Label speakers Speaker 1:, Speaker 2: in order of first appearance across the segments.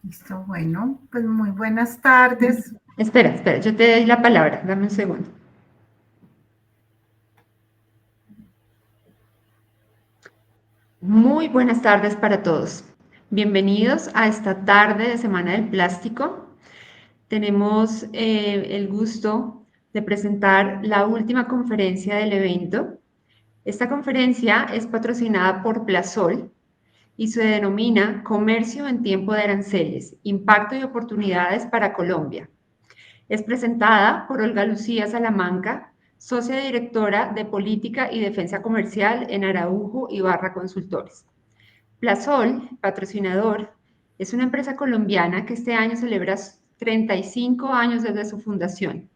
Speaker 1: Listo, bueno, pues muy buenas tardes.
Speaker 2: Espera, yo te doy la palabra, dame un segundo. Muy buenas tardes para todos. Bienvenidos a esta tarde de Semana del Plástico. Tenemos el gusto de presentar la última conferencia del evento. Esta conferencia es patrocinada por Plasol y se denomina Comercio en tiempo de aranceles, impacto y oportunidades para Colombia. Es presentada por Olga Lucía Salamanca, socia directora de Política y Defensa Comercial en Araujo y Barra Consultores. Plasol, patrocinador, es una empresa colombiana que este año celebra 35 años desde su fundación.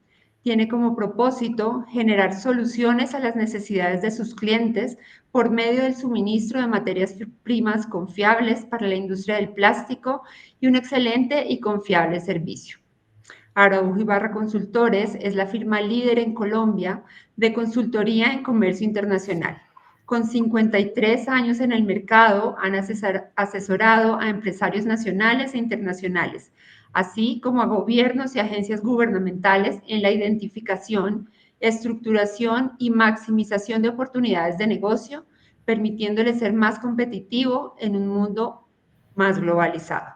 Speaker 2: Tiene como propósito generar soluciones a las necesidades de sus clientes por medio del suministro de materias primas confiables para la industria del plástico y un excelente y confiable servicio. Araujo Ibarra Consultores es la firma líder en Colombia de consultoría en comercio internacional. Con 53 años en el mercado, han asesorado a empresarios nacionales e internacionales, así como a gobiernos y agencias gubernamentales en la identificación, estructuración y maximización de oportunidades de negocio, permitiéndole ser más competitivo en un mundo más globalizado.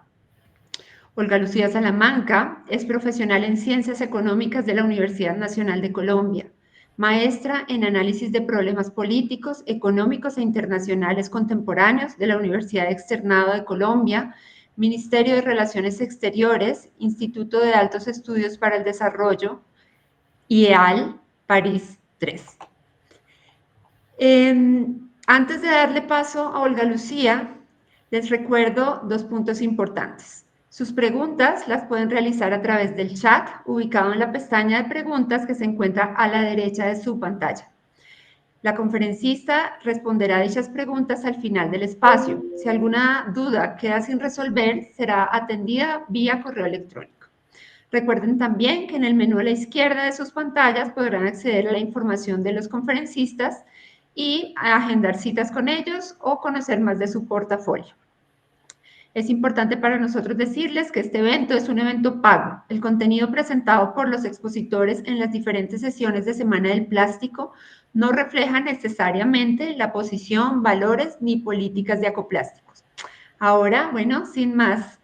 Speaker 2: Olga Lucía Salamanca es profesional en Ciencias Económicas de la Universidad Nacional de Colombia, maestra en Análisis de Problemas Políticos, Económicos e Internacionales Contemporáneos de la Universidad Externado de Colombia, Ministerio de Relaciones Exteriores, Instituto de Altos Estudios para el Desarrollo, IEAL, París 3. Antes de darle paso a Olga Lucía, les recuerdo dos puntos importantes. Sus preguntas las pueden realizar a través del chat ubicado en la pestaña de preguntas que se encuentra a la derecha de su pantalla. La conferencista responderá a dichas preguntas al final del espacio. Si alguna duda queda sin resolver, será atendida vía correo electrónico. Recuerden también que en el menú a la izquierda de sus pantallas podrán acceder a la información de los conferencistas y agendar citas con ellos o conocer más de su portafolio. Es importante para nosotros decirles que este evento es un evento pago. El contenido presentado por los expositores en las diferentes sesiones de Semana del Plástico no refleja necesariamente la posición, valores ni políticas de Acoplásticos. Ahora, bueno, sin más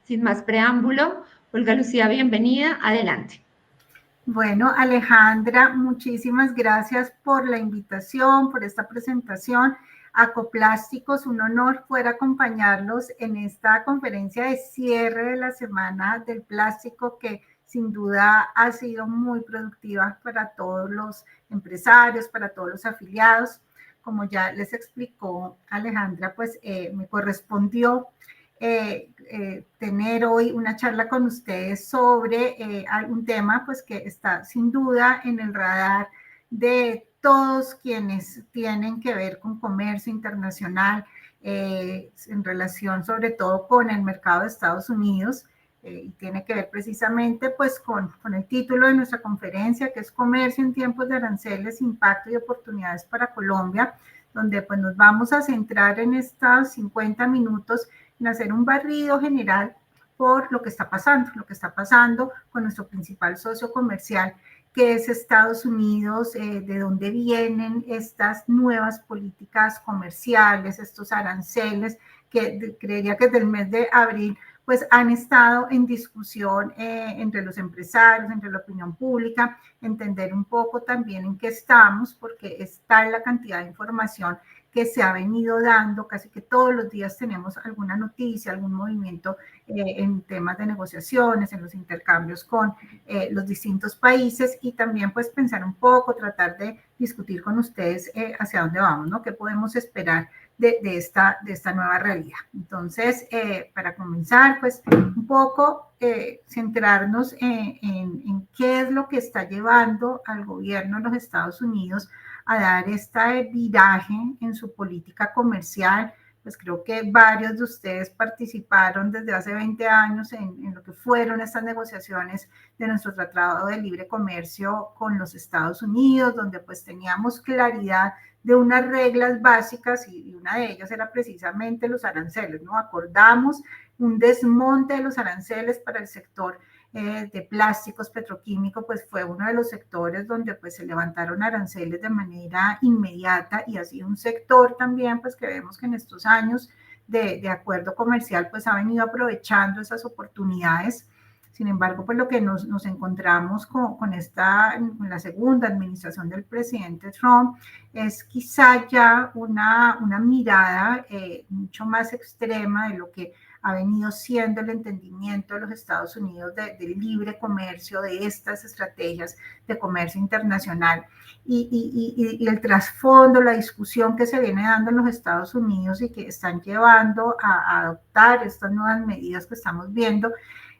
Speaker 2: preámbulo, Olga Lucía, bienvenida, adelante.
Speaker 1: Bueno, Alejandra, muchísimas gracias por la invitación, por esta presentación. Acoplásticos, un honor poder acompañarlos en esta conferencia de cierre de la Semana del Plástico que sin duda ha sido muy productiva para todos los empresarios, para todos los afiliados. Como ya les explicó Alejandra, pues me correspondió tener hoy una charla con ustedes sobre un tema pues que está sin duda en el radar de todos quienes tienen que ver con comercio internacional en relación sobre todo con el mercado de Estados Unidos y tiene que ver precisamente pues con el título de nuestra conferencia que es Comercio en tiempos de aranceles, impacto y oportunidades para Colombia, donde pues nos vamos a centrar en estos 50 minutos en hacer un barrido general por lo que está pasando con nuestro principal socio comercial, que es Estados Unidos, de dónde vienen estas nuevas políticas comerciales, estos aranceles, que creería que desde el mes de abril pues han estado en discusión entre los empresarios, entre la opinión pública, entender un poco también en qué estamos, porque está en la cantidad de información que se ha venido dando, casi que todos los días tenemos alguna noticia, algún movimiento en temas de negociaciones, en los intercambios con los distintos países y también pues pensar un poco, tratar de discutir con ustedes hacia dónde vamos, ¿no? ¿Qué podemos esperar de esta nueva realidad? Entonces, para comenzar, pues un poco centrarnos en qué es lo que está llevando al gobierno de los Estados Unidos a dar este viraje en su política comercial. Pues creo que varios de ustedes participaron desde hace 20 años en lo que fueron estas negociaciones de nuestro Tratado de Libre Comercio con los Estados Unidos, donde pues teníamos claridad de unas reglas básicas y una de ellas era precisamente los aranceles, ¿no? Acordamos un desmonte de los aranceles para el sector de plásticos, petroquímico, pues fue uno de los sectores donde pues se levantaron aranceles de manera inmediata, y ha sido un sector también pues que vemos que en estos años de acuerdo comercial pues ha venido aprovechando esas oportunidades. Sin embargo, pues lo que nos encontramos con la segunda administración del presidente Trump es quizá ya una mirada mucho más extrema de lo que ha venido siendo el entendimiento de los Estados Unidos del libre comercio, de estas estrategias de comercio internacional, y el trasfondo, la discusión que se viene dando en los Estados Unidos y que están llevando a adoptar estas nuevas medidas que estamos viendo,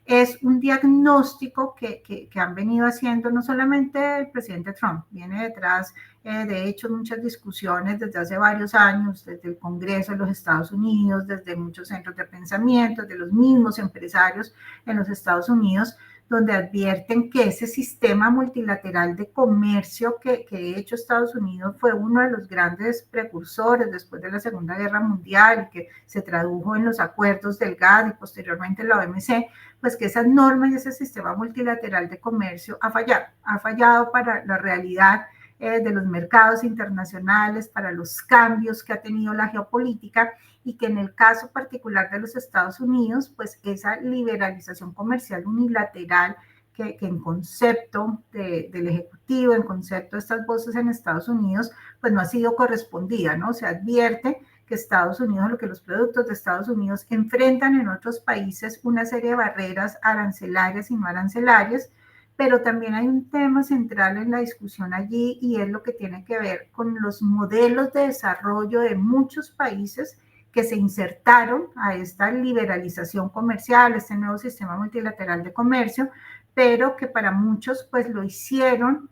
Speaker 1: es un diagnóstico que han venido haciendo no solamente el presidente Trump, viene detrás, de hecho, muchas discusiones desde hace varios años, desde el Congreso de los Estados Unidos, desde muchos centros de pensamiento, de los mismos empresarios en los Estados Unidos, donde advierten que ese sistema multilateral de comercio que de hecho Estados Unidos fue uno de los grandes precursores después de la Segunda Guerra Mundial, y que se tradujo en los acuerdos del GATT y posteriormente en la OMC, pues que esas normas y ese sistema multilateral de comercio ha fallado para la realidad de los mercados internacionales, para los cambios que ha tenido la geopolítica, y que en el caso particular de los Estados Unidos, pues esa liberalización comercial unilateral que en concepto del Ejecutivo, en concepto de estas voces en Estados Unidos, pues no ha sido correspondida, ¿no? Se advierte que Estados Unidos, lo que los productos de Estados Unidos enfrentan en otros países una serie de barreras arancelarias y no arancelarias, pero también hay un tema central en la discusión allí, y es lo que tiene que ver con los modelos de desarrollo de muchos países que se insertaron a esta liberalización comercial, este nuevo sistema multilateral de comercio, pero que para muchos pues lo hicieron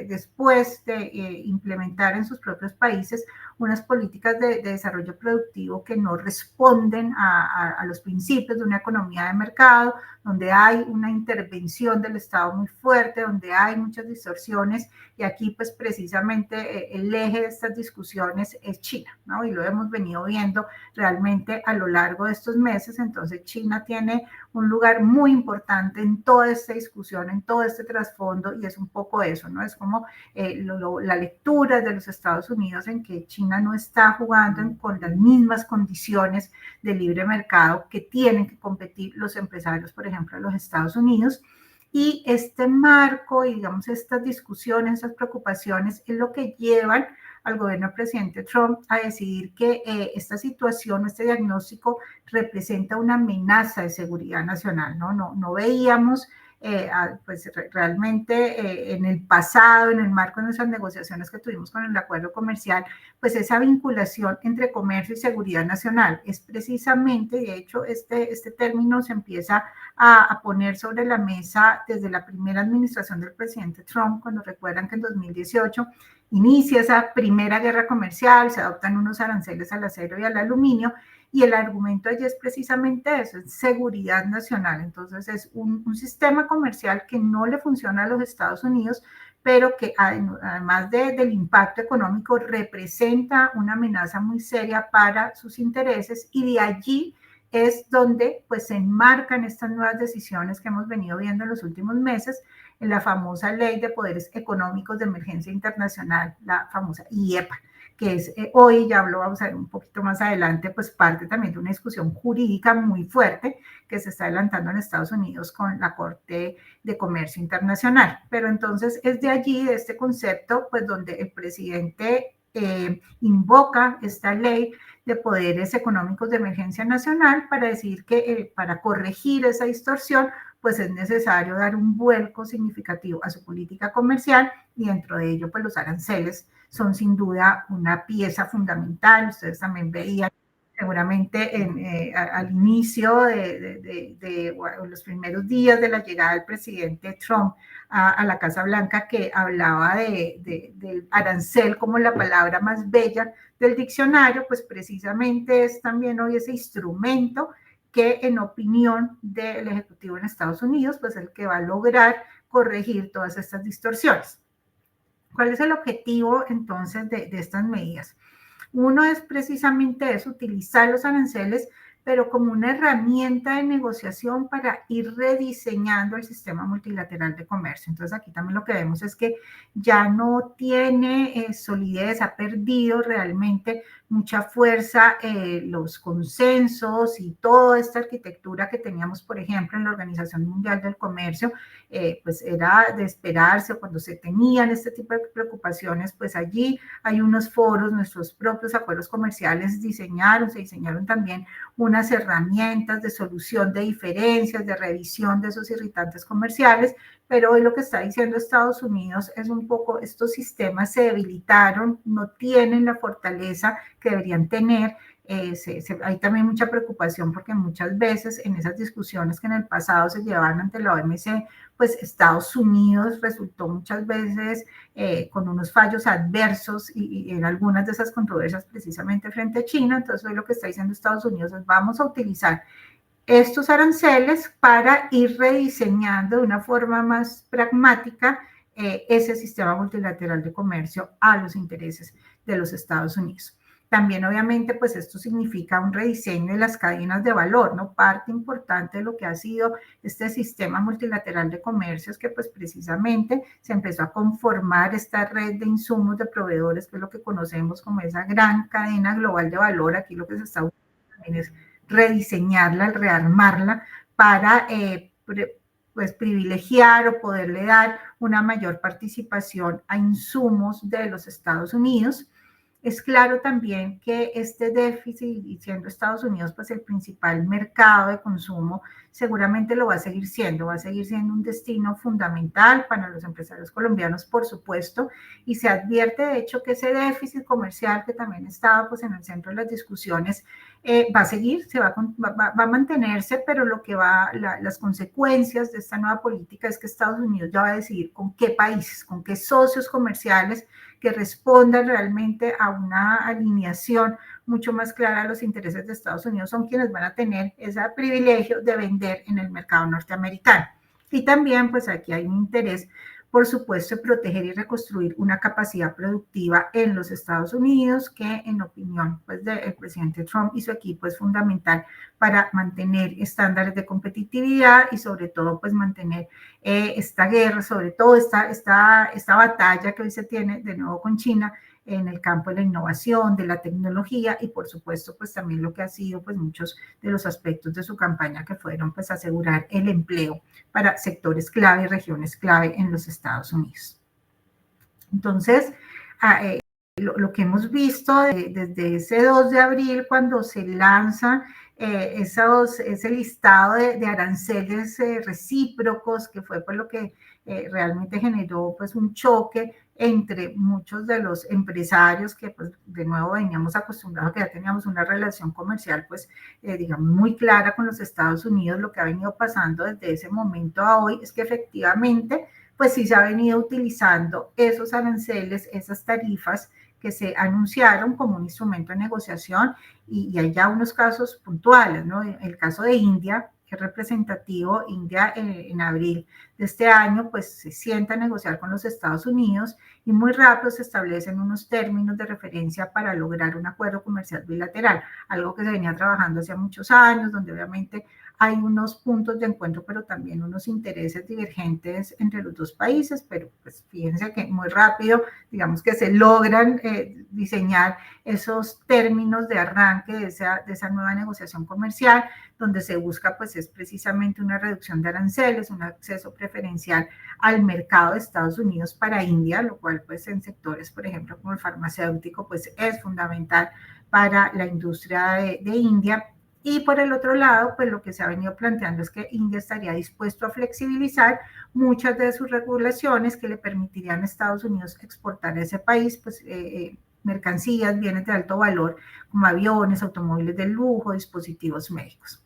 Speaker 1: después de implementar en sus propios países unas políticas de desarrollo productivo que no responden a los principios de una economía de mercado, donde hay una intervención del Estado muy fuerte, donde hay muchas distorsiones, y aquí pues precisamente el eje de estas discusiones es China, ¿no? Y lo hemos venido viendo realmente a lo largo de estos meses. Entonces China tiene un lugar muy importante en toda esta discusión, en todo este trasfondo, y es un poco eso, ¿no? Es como la lectura de los Estados Unidos en que China no está jugando con las mismas condiciones de libre mercado que tienen que competir los empresarios, por ejemplo, de los Estados Unidos. Y este marco, y digamos, estas discusiones, estas preocupaciones, es lo que llevan al gobierno del presidente Trump a decidir que esta situación, este diagnóstico, representa una amenaza de seguridad nacional, ¿no? No veíamos pues realmente en el pasado, en el marco de nuestras negociaciones que tuvimos con el acuerdo comercial, pues esa vinculación entre comercio y seguridad nacional es precisamente, de hecho, este término se empieza a poner sobre la mesa desde la primera administración del presidente Trump, cuando recuerdan que en 2018 inicia esa primera guerra comercial, se adoptan unos aranceles al acero y al aluminio, y el argumento allí es precisamente eso, es seguridad nacional. Entonces es un sistema comercial que no le funciona a los Estados Unidos, pero que además del impacto económico representa una amenaza muy seria para sus intereses, y de allí es donde pues se enmarcan estas nuevas decisiones que hemos venido viendo en los últimos meses, en la famosa Ley de Poderes Económicos de Emergencia Internacional, la famosa IEPA, que es hoy, ya lo vamos a ver un poquito más adelante, pues parte también de una discusión jurídica muy fuerte que se está adelantando en Estados Unidos con la Corte de Comercio Internacional. Pero entonces es de allí, de este concepto, pues donde el presidente invoca esta ley de poderes económicos de emergencia nacional para decir que para corregir esa distorsión, pues es necesario dar un vuelco significativo a su política comercial, y dentro de ello, pues los aranceles son sin duda una pieza fundamental. Ustedes también veían seguramente al inicio de los primeros días de la llegada del presidente Trump a la Casa Blanca, que hablaba del arancel como la palabra más bella del diccionario, pues precisamente es también hoy ese instrumento que en opinión del Ejecutivo en Estados Unidos, pues el que va a lograr corregir todas estas distorsiones. ¿Cuál es el objetivo entonces de estas medidas? Uno es precisamente eso, utilizar los aranceles pero como una herramienta de negociación para ir rediseñando el sistema multilateral de comercio. Entonces aquí también lo que vemos es que ya no tiene solidez, ha perdido realmente mucha fuerza los consensos y toda esta arquitectura que teníamos, por ejemplo, en la Organización Mundial del Comercio, pues era de esperarse cuando se tenían este tipo de preocupaciones, pues allí hay unos foros, nuestros propios acuerdos comerciales se diseñaron también unas herramientas de solución de diferencias, de revisión de esos irritantes comerciales, pero hoy lo que está diciendo Estados Unidos es un poco, estos sistemas se debilitaron, no tienen la fortaleza que deberían tener. Hay también mucha preocupación porque muchas veces en esas discusiones que en el pasado se llevaban ante la OMC, pues Estados Unidos resultó muchas veces con unos fallos adversos y en algunas de esas controversias precisamente frente a China. Entonces hoy lo que está diciendo Estados Unidos es vamos a utilizar estos aranceles para ir rediseñando de una forma más pragmática ese sistema multilateral de comercio a los intereses de los Estados Unidos. También, obviamente, pues esto significa un rediseño de las cadenas de valor, ¿no? Parte importante de lo que ha sido este sistema multilateral de comercio es que, pues, precisamente se empezó a conformar esta red de insumos de proveedores, que es lo que conocemos como esa gran cadena global de valor. Aquí lo que se está buscando también es rediseñarla, rearmarla para pues privilegiar o poderle dar una mayor participación a insumos de los Estados Unidos. Es claro también que este déficit, y siendo Estados Unidos pues el principal mercado de consumo, seguramente lo va a seguir siendo un destino fundamental para los empresarios colombianos, por supuesto, y se advierte de hecho que ese déficit comercial que también estaba pues en el centro de las discusiones va a seguir, va a mantenerse, pero las consecuencias de esta nueva política es que Estados Unidos ya va a decidir con qué países, con qué socios comerciales que respondan realmente a una alineación mucho más clara a los intereses de Estados Unidos son quienes van a tener ese privilegio de vender en el mercado norteamericano. Y también, pues aquí hay un interés, por supuesto, de proteger y reconstruir una capacidad productiva en los Estados Unidos, que en opinión pues, del presidente Trump y su equipo es fundamental para mantener estándares de competitividad y sobre todo pues mantener esta guerra, sobre todo esta batalla que hoy se tiene de nuevo con China en el campo de la innovación, de la tecnología y por supuesto pues también lo que ha sido pues muchos de los aspectos de su campaña que fueron pues asegurar el empleo para sectores clave y regiones clave en los Estados Unidos. Entonces, lo que hemos visto desde ese 2 de abril cuando se lanza ese listado de aranceles recíprocos, que fue por lo que realmente generó pues un choque entre muchos de los empresarios que pues de nuevo veníamos acostumbrados a que ya teníamos una relación comercial pues digamos muy clara con los Estados Unidos. Lo que ha venido pasando desde ese momento a hoy es que efectivamente pues sí se ha venido utilizando esos aranceles, esas tarifas que se anunciaron como un instrumento de negociación y hay ya unos casos puntuales, ¿no? El caso de India, que es representativo, India en abril de este año, pues se sienta a negociar con los Estados Unidos y muy rápido se establecen unos términos de referencia para lograr un acuerdo comercial bilateral, algo que se venía trabajando hace muchos años, donde obviamente hay unos puntos de encuentro, pero también unos intereses divergentes entre los dos países, pero pues fíjense que muy rápido, digamos que se logran diseñar esos términos de arranque de esa nueva negociación comercial, donde se busca pues es precisamente una reducción de aranceles, un acceso preferencial al mercado de Estados Unidos para India, lo cual pues en sectores, por ejemplo, como el farmacéutico, pues es fundamental para la industria de India. Y por el otro lado, pues lo que se ha venido planteando es que India estaría dispuesto a flexibilizar muchas de sus regulaciones que le permitirían a Estados Unidos exportar a ese país, pues mercancías, bienes de alto valor, como aviones, automóviles de lujo, dispositivos médicos.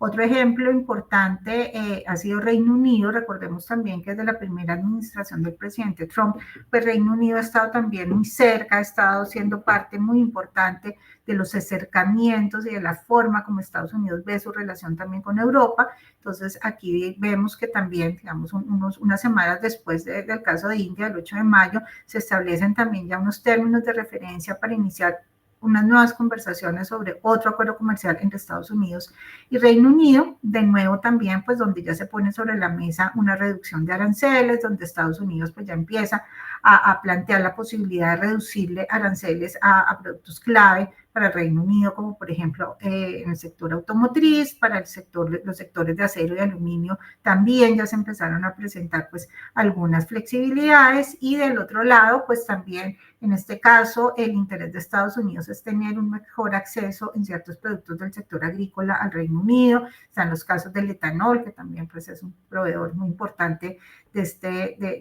Speaker 1: Otro ejemplo importante ha sido Reino Unido. Recordemos también que desde la primera administración del presidente Trump, pues Reino Unido ha estado también muy cerca, ha estado siendo parte muy importante de los acercamientos y de la forma como Estados Unidos ve su relación también con Europa. Entonces aquí vemos que también, digamos, unas semanas después del caso de India, el 8 de mayo, se establecen también ya unos términos de referencia para iniciar unas nuevas conversaciones sobre otro acuerdo comercial entre Estados Unidos y Reino Unido, de nuevo también pues donde ya se pone sobre la mesa una reducción de aranceles, donde Estados Unidos pues ya empieza a plantear la posibilidad de reducirle aranceles a productos clave para el Reino Unido, como por ejemplo en el sector automotriz, para el sector, los sectores de acero y aluminio también ya se empezaron a presentar pues algunas flexibilidades, y del otro lado pues también en este caso el interés de Estados Unidos es tener un mejor acceso en ciertos productos del sector agrícola al Reino Unido. Están los casos del etanol, que también pues es un proveedor muy importante de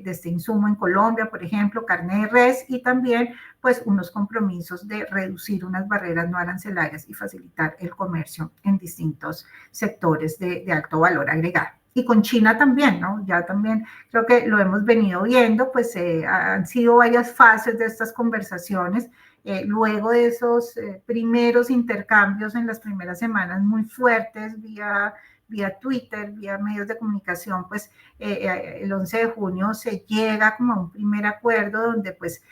Speaker 1: este insumo en Colombia, por ejemplo, carne de res, y también pues unos compromisos de reducir unas barreras no arancelarias y facilitar el comercio en distintos sectores de alto valor agregado. Y con China también, ¿no? Ya también creo que lo hemos venido viendo, pues han sido varias fases de estas conversaciones. Luego de esos primeros intercambios en las primeras semanas muy fuertes vía Twitter, vía medios de comunicación, pues el 11 de junio se llega como a un primer acuerdo donde pues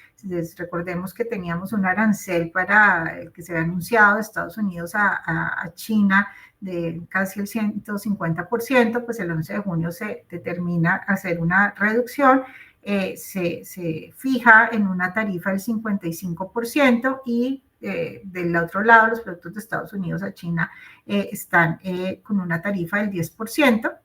Speaker 1: recordemos que teníamos un arancel para el que se había anunciado de Estados Unidos a China de casi el 150%, pues el 11 de junio se determina hacer una reducción, se fija en una tarifa del 55% y del otro lado los productos de Estados Unidos a China están con una tarifa del 10%.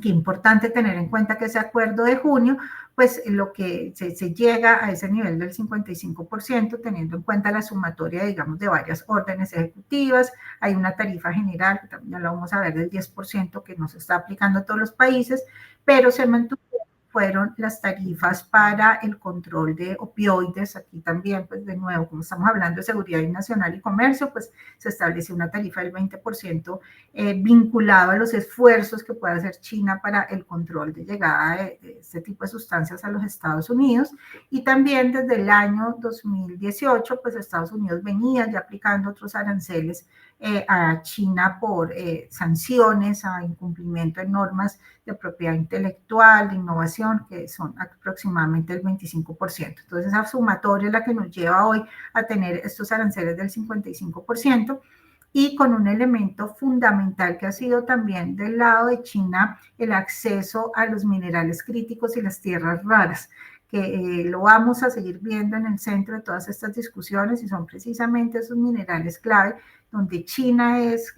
Speaker 1: Qué importante tener en cuenta que ese acuerdo de junio, pues lo que se llega a ese nivel del 55%, teniendo en cuenta la sumatoria, digamos, de varias órdenes ejecutivas. Hay una tarifa general, que también ya lo vamos a ver, del 10% que no se está aplicando a todos los países, pero se mantuvo fueron las tarifas para el control de opioides. Aquí también, pues de nuevo, como estamos hablando de seguridad nacional y comercio, pues se estableció una tarifa del 20% vinculado a los esfuerzos que puede hacer China para el control de llegada de este tipo de sustancias a los Estados Unidos. Y también desde el año 2018, pues Estados Unidos venía ya aplicando otros aranceles a China por sanciones a incumplimiento de normas de propiedad intelectual, de innovación, que son aproximadamente el 25%. Entonces, esa sumatoria es la que nos lleva hoy a tener estos aranceles del 55%, y con un elemento fundamental que ha sido también del lado de China el acceso a los minerales críticos y las tierras raras, que lo vamos a seguir viendo en el centro de todas estas discusiones, y son precisamente esos minerales clave donde China es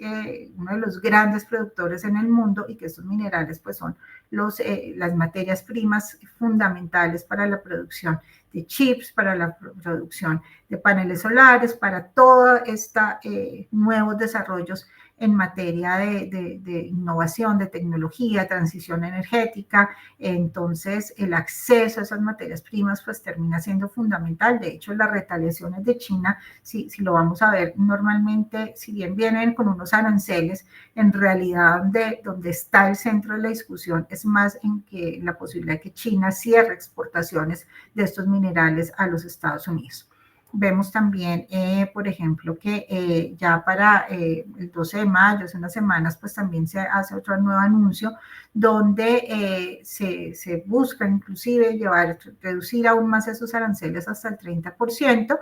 Speaker 1: uno de los grandes productores en el mundo, y que estos minerales pues son las materias primas fundamentales para la producción de chips, para la producción de paneles solares, para todos estos nuevos desarrollos en materia de innovación, de tecnología, transición energética. Entonces, el acceso a esas materias primas pues termina siendo fundamental. De hecho, las retaliaciones de China, si lo vamos a ver normalmente, si bien vienen con unos aranceles, en realidad donde está el centro de la discusión es más en que la posibilidad de que China cierre exportaciones de estos minerales a los Estados Unidos. Vemos también, por ejemplo, que ya para el 12 de mayo, hace unas semanas, pues también se hace otro nuevo anuncio donde se busca inclusive reducir aún más esos aranceles hasta el 30%,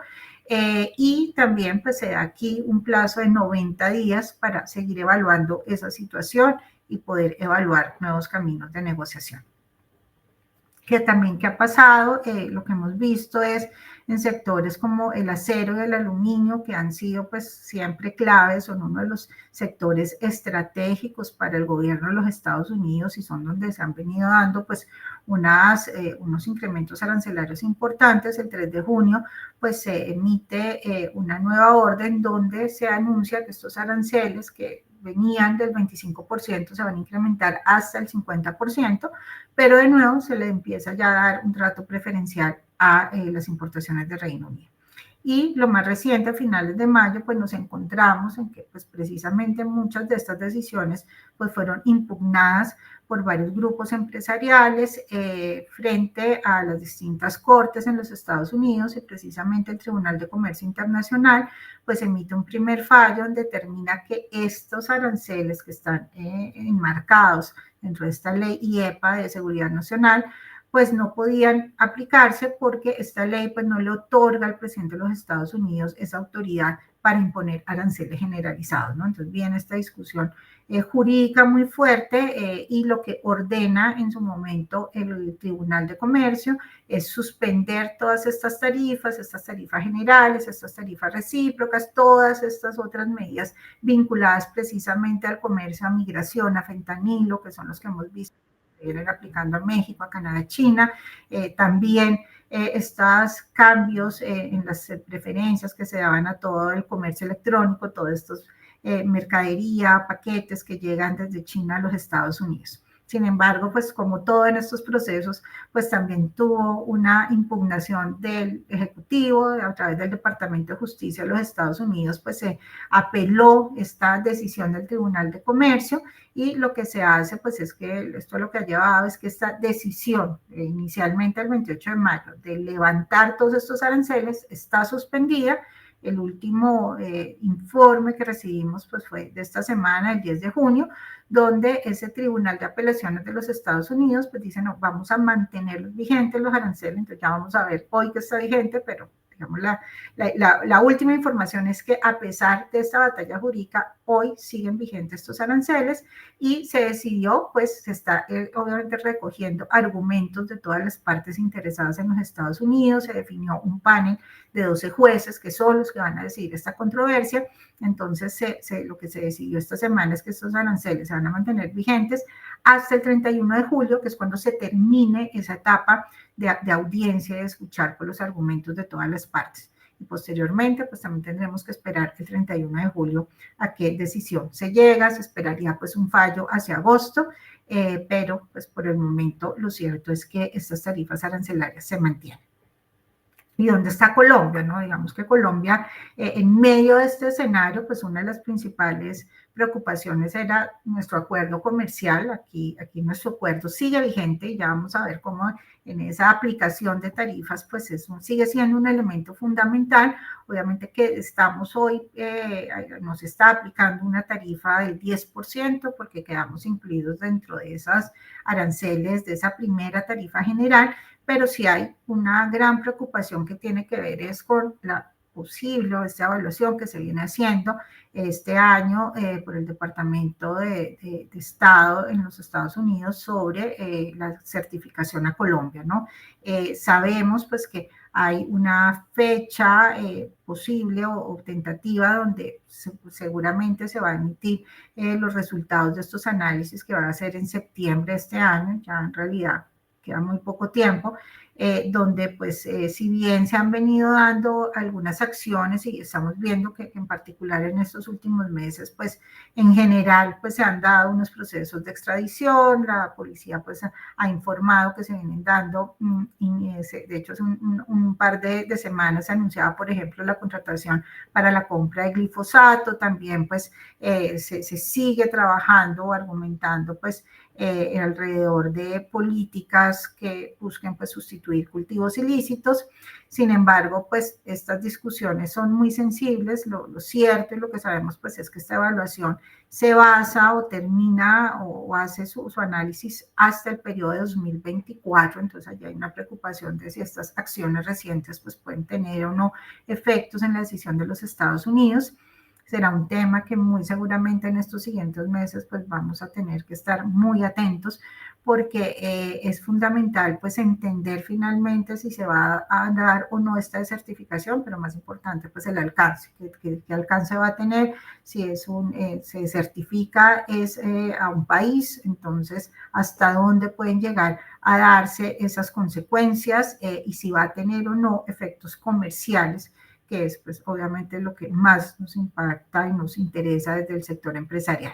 Speaker 1: y también pues se da aquí un plazo de 90 días para seguir evaluando esa situación y poder evaluar nuevos caminos de negociación. Que también que ha pasado, lo que hemos visto es en sectores como el acero y el aluminio, que han sido pues siempre claves, son uno de los sectores estratégicos para el gobierno de los Estados Unidos, y son donde se han venido dando pues unos incrementos arancelarios importantes. El 3 de junio pues se emite una nueva orden donde se anuncia que estos aranceles que venían del 25% se van a incrementar hasta el 50%, pero de nuevo se le empieza ya a dar un trato preferencial a las importaciones de Reino Unido. Y lo más reciente, a finales de mayo, pues nos encontramos en que pues precisamente muchas de estas decisiones pues fueron impugnadas por varios grupos empresariales frente a las distintas cortes en los Estados Unidos, y precisamente el Tribunal de Comercio Internacional pues emite un primer fallo donde determina que estos aranceles que están enmarcados dentro de esta ley IEPA de seguridad nacional pues no podían aplicarse porque esta ley pues no le otorga al presidente de los Estados Unidos esa autoridad para imponer aranceles generalizados, ¿no? Entonces viene esta discusión jurídica muy fuerte y lo que ordena en su momento el Tribunal de Comercio es suspender todas estas tarifas generales, estas tarifas recíprocas, todas estas otras medidas vinculadas precisamente al comercio, a migración, a fentanilo, que son los que hemos visto aplicando a México, a Canadá, a China, también estos cambios en las preferencias que se daban a todo el comercio electrónico, todos estos mercadería, paquetes que llegan desde China a los Estados Unidos. Sin embargo, pues como todo en estos procesos, pues también tuvo una impugnación del Ejecutivo a través del Departamento de Justicia de los Estados Unidos, pues se apeló esta decisión del Tribunal de Comercio y lo que se hace pues es que esto lo que ha llevado es que esta decisión inicialmente el 28 de mayo de levantar todos estos aranceles está suspendida. El último informe que recibimos pues fue de esta semana, el 10 de junio, donde ese Tribunal de Apelaciones de los Estados Unidos pues dice, no, vamos a mantener vigentes los aranceles, entonces ya vamos a ver hoy que está vigente, pero digamos la última información es que a pesar de esta batalla jurídica, hoy siguen vigentes estos aranceles y se decidió, pues se está obviamente recogiendo argumentos de todas las partes interesadas en los Estados Unidos, se definió un panel de 12 jueces que son los que van a decidir esta controversia. Entonces, lo que se decidió esta semana es que estos aranceles se van a mantener vigentes hasta el 31 de julio, que es cuando se termine esa etapa de audiencia y de escuchar por los argumentos de todas las partes. Y posteriormente, pues también tendremos que esperar el 31 de julio a qué decisión se llega, se esperaría pues un fallo hacia agosto, pero pues por el momento lo cierto es que estas tarifas arancelarias se mantienen. ¿Y dónde está Colombia? ¿No? Digamos que Colombia, en medio de este escenario, pues una de las principales preocupaciones era nuestro acuerdo comercial. Aquí nuestro acuerdo sigue vigente y ya vamos a ver cómo en esa aplicación de tarifas, pues eso sigue siendo un elemento fundamental. Obviamente que estamos hoy, nos está aplicando una tarifa del 10% porque quedamos incluidos dentro de esas aranceles, de esa primera tarifa general, pero sí hay una gran preocupación que tiene que ver es con la posible, esta evaluación que se viene haciendo este año por el Departamento de Estado en los Estados Unidos sobre la certificación a Colombia, ¿no? Sabemos pues que hay una fecha posible o tentativa donde seguramente se van a emitir los resultados de estos análisis que van a ser en septiembre de este año, ya en realidad queda muy poco tiempo, donde pues si bien se han venido dando algunas acciones y estamos viendo que en particular en estos últimos meses pues en general pues se han dado unos procesos de extradición, la policía pues ha informado que se vienen dando, de hecho hace un par de semanas se anunciaba por ejemplo la contratación para la compra de glifosato, también pues se sigue trabajando o argumentando pues alrededor de políticas que busquen pues sustituir cultivos ilícitos. Sin embargo, pues estas discusiones son muy sensibles. Lo cierto y lo que sabemos pues es que esta evaluación se basa o termina o hace su análisis hasta el periodo de 2024. Entonces allá hay una preocupación de si estas acciones recientes pues pueden tener o no efectos en la decisión de los Estados Unidos. Será un tema que muy seguramente en estos siguientes meses pues vamos a tener que estar muy atentos porque es fundamental pues entender finalmente si se va a dar o no esta certificación, pero más importante pues el alcance, qué alcance va a tener, si es se certifica es a un país, entonces hasta dónde pueden llegar a darse esas consecuencias y si va a tener o no efectos comerciales, que es pues obviamente lo que más nos impacta y nos interesa desde el sector empresarial.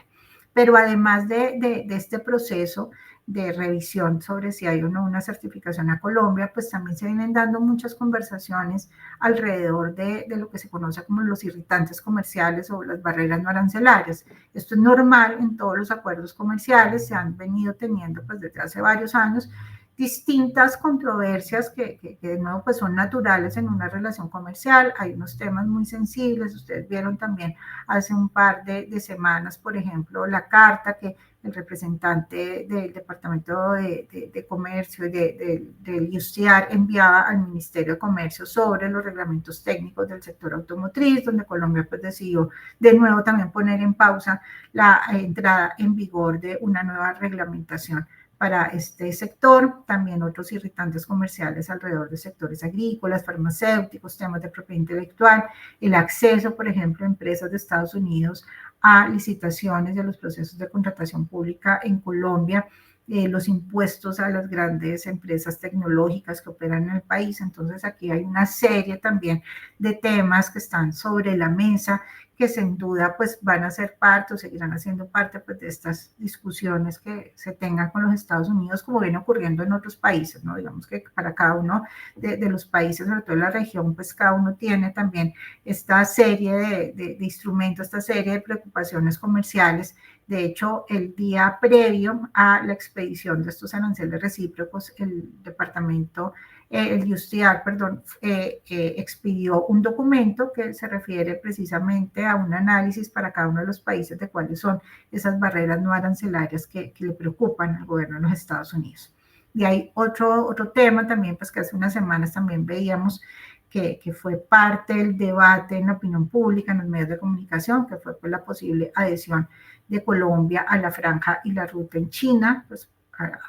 Speaker 1: Pero además de este proceso de revisión sobre si hay o no una certificación a Colombia, pues también se vienen dando muchas conversaciones alrededor de lo que se conoce como los irritantes comerciales o las barreras no arancelarias. Esto es normal en todos los acuerdos comerciales, se han venido teniendo pues desde hace varios años, distintas controversias que de nuevo pues son naturales en una relación comercial. Hay unos temas muy sensibles, ustedes vieron también hace un par de semanas, por ejemplo, la carta que el representante del Departamento de Comercio y del USTR enviaba al Ministerio de Comercio sobre los reglamentos técnicos del sector automotriz, donde Colombia pues decidió de nuevo también poner en pausa la entrada en vigor de una nueva reglamentación para este sector, también otros irritantes comerciales alrededor de sectores agrícolas, farmacéuticos, temas de propiedad intelectual, el acceso, por ejemplo, a empresas de Estados Unidos a licitaciones de los procesos de contratación pública en Colombia, los impuestos a las grandes empresas tecnológicas que operan en el país. Entonces aquí hay una serie también de temas que están sobre la mesa que sin duda pues van a ser parte o seguirán haciendo parte pues de estas discusiones que se tengan con los Estados Unidos, como viene ocurriendo en otros países, ¿no? Digamos que para cada uno de los países, sobre todo en la región, pues cada uno tiene también esta serie de instrumentos, esta serie de preocupaciones comerciales. De hecho, el día previo a la expedición de estos aranceles recíprocos, el departamento el USTR, perdón, expidió un documento que se refiere precisamente a un análisis para cada uno de los países de cuáles son esas barreras no arancelarias que le preocupan al gobierno de los Estados Unidos. Y hay otro tema también, pues que hace unas semanas también veíamos que fue parte del debate en la opinión pública, en los medios de comunicación, que fue pues, la posible adhesión de Colombia a la franja y la ruta en China. Pues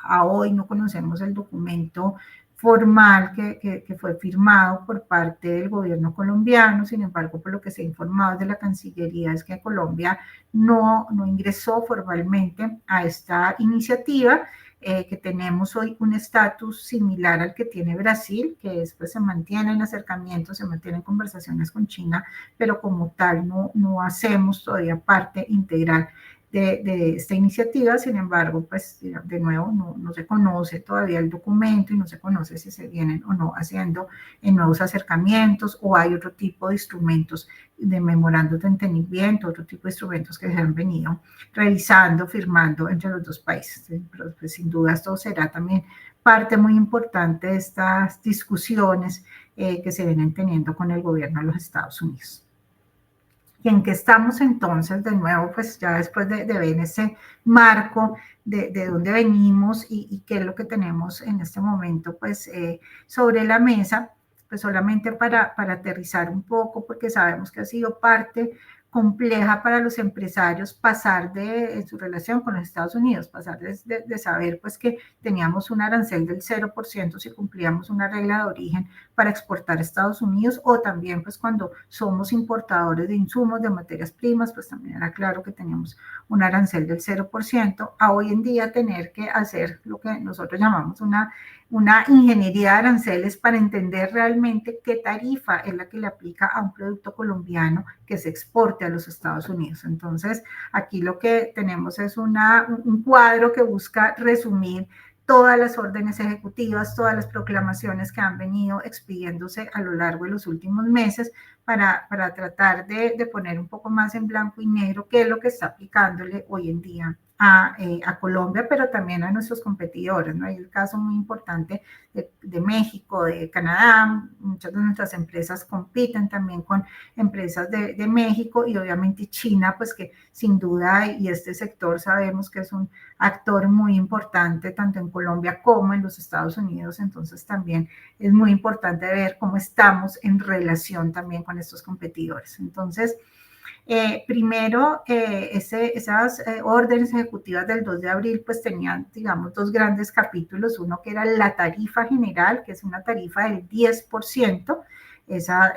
Speaker 1: a hoy no conocemos el documento formal que fue firmado por parte del gobierno colombiano. Sin embargo, por lo que se ha informado de la Cancillería es que Colombia no ingresó formalmente a esta iniciativa, que tenemos hoy un estatus similar al que tiene Brasil, que después se mantienen acercamientos, se mantienen conversaciones con China, pero como tal no hacemos todavía parte integral de esta iniciativa. Sin embargo, pues de nuevo no se conoce todavía el documento y no se conoce si se vienen o no haciendo en nuevos acercamientos o hay otro tipo de instrumentos de memorandos de entendimiento, otro tipo de instrumentos que se han venido revisando, firmando entre los dos países. Pero pues, sin duda esto será también parte muy importante de estas discusiones que se vienen teniendo con el gobierno de los Estados Unidos. ¿Y en qué estamos entonces? De nuevo, pues ya después de ver ese marco de dónde venimos y qué es lo que tenemos en este momento, pues sobre la mesa, pues solamente para aterrizar un poco, porque sabemos que ha sido parte compleja para los empresarios pasar en su relación con los Estados Unidos, pasar de saber pues que teníamos un arancel del 0% si cumplíamos una regla de origen para exportar a Estados Unidos, o también pues cuando somos importadores de insumos, de materias primas, pues también era claro que teníamos un arancel del 0%, a hoy en día tener que hacer lo que nosotros llamamos una ingeniería de aranceles para entender realmente qué tarifa es la que le aplica a un producto colombiano que se exporte a los Estados Unidos. Entonces, aquí lo que tenemos es un cuadro que busca resumir todas las órdenes ejecutivas, todas las proclamaciones que han venido expidiéndose a lo largo de los últimos meses para tratar de poner un poco más en blanco y negro qué es lo que está aplicándole hoy en día a Colombia, pero también a nuestros competidores, ¿no? Hay el caso muy importante de México, de Canadá. Muchas de nuestras empresas compiten también con empresas de México, y obviamente China, pues que sin duda, y este sector sabemos que es un actor muy importante tanto en Colombia como en los Estados Unidos. Entonces también es muy importante ver cómo estamos en relación también con estos competidores. Entonces, primero, esas órdenes ejecutivas del 2 de abril pues tenían, digamos, dos grandes capítulos. Uno que era la tarifa general, que es una tarifa del 10%. Esa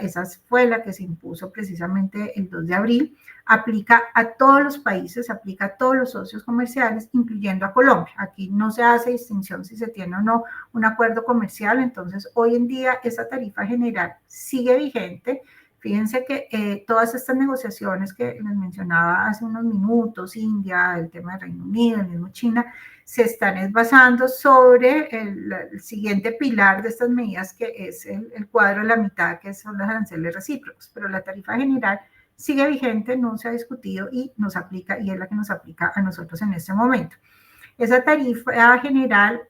Speaker 1: fue la que se impuso precisamente el 2 de abril. Aplica a todos los países, aplica a todos los socios comerciales, incluyendo a Colombia. Aquí no se hace distinción si se tiene o no un acuerdo comercial. Entonces, hoy en día esa tarifa general sigue vigente. Fíjense que todas estas negociaciones que les mencionaba hace unos minutos, India, el tema de Reino Unido, el mismo China, se están basando sobre el siguiente pilar de estas medidas, que es el cuadro de la mitad, que son los aranceles recíprocos. Pero la tarifa general sigue vigente, no se ha discutido y nos aplica, y es la que nos aplica a nosotros en este momento. Esa tarifa general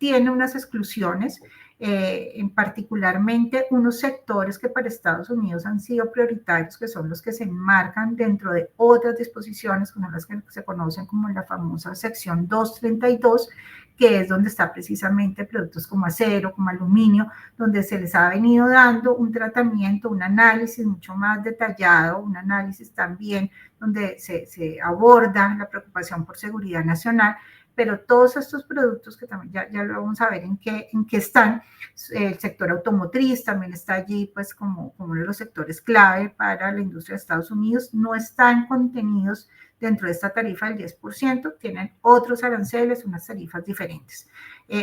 Speaker 1: tiene unas exclusiones, en particularmente unos sectores que para Estados Unidos han sido prioritarios, que son los que se enmarcan dentro de otras disposiciones, como las que se conocen como la famosa sección 232, que es donde está precisamente productos como acero, como aluminio, donde se les ha venido dando un tratamiento, un análisis mucho más detallado, un análisis también donde se aborda la preocupación por seguridad nacional, pero todos estos productos que también ya lo vamos a ver en qué están, el sector automotriz también está allí pues como uno de los sectores clave para la industria de Estados Unidos, no están contenidos dentro de esta tarifa del 10%, tienen otros aranceles, unas tarifas diferentes.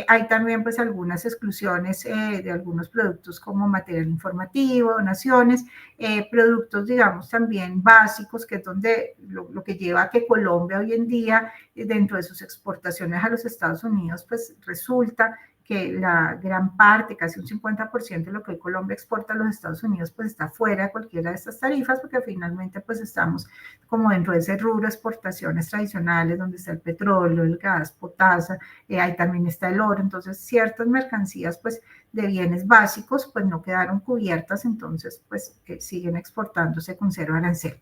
Speaker 1: Hay también pues algunas exclusiones de algunos productos como material informativo, donaciones, productos digamos también básicos, que es donde lo que lleva a que Colombia hoy en día dentro de sus exportaciones a los Estados Unidos pues resulta que la gran parte, casi un 50% de lo que hoy Colombia exporta a los Estados Unidos, pues está fuera de cualquiera de estas tarifas, porque finalmente pues estamos como dentro de ese rubro de exportaciones tradicionales, donde está el petróleo, el gas, potasa, ahí también está el oro, entonces ciertas mercancías pues de bienes básicos pues no quedaron cubiertas, entonces pues siguen exportándose con cero arancel.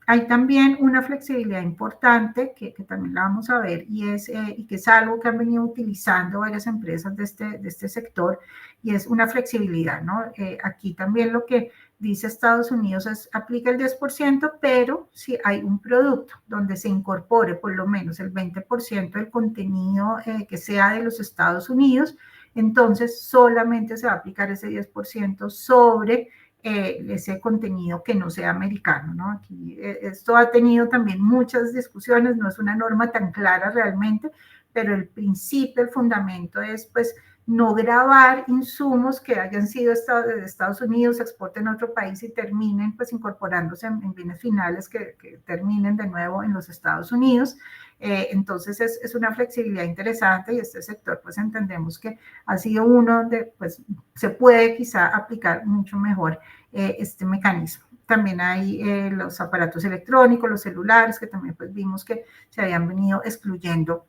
Speaker 1: Hay también una flexibilidad importante que también la vamos a ver y que es algo que han venido utilizando varias empresas de este sector y es una flexibilidad, ¿no? Aquí también lo que dice Estados Unidos es aplica el 10%, pero si hay un producto donde se incorpore por lo menos el 20% del contenido que sea de los Estados Unidos, entonces solamente se va a aplicar ese 10% sobre ese contenido que no sea americano, ¿no? Aquí, esto ha tenido también muchas discusiones, no es una norma tan clara realmente, pero el principio, el fundamento es pues no gravar insumos que hayan sido de Estados Unidos, se exporten a otro país y terminen pues incorporándose en bienes finales que terminen de nuevo en los Estados Unidos. Entonces es una flexibilidad interesante y este sector pues entendemos que ha sido uno donde pues se puede quizá aplicar mucho mejor este mecanismo. También hay los aparatos electrónicos, los celulares, que también pues vimos que se habían venido excluyendo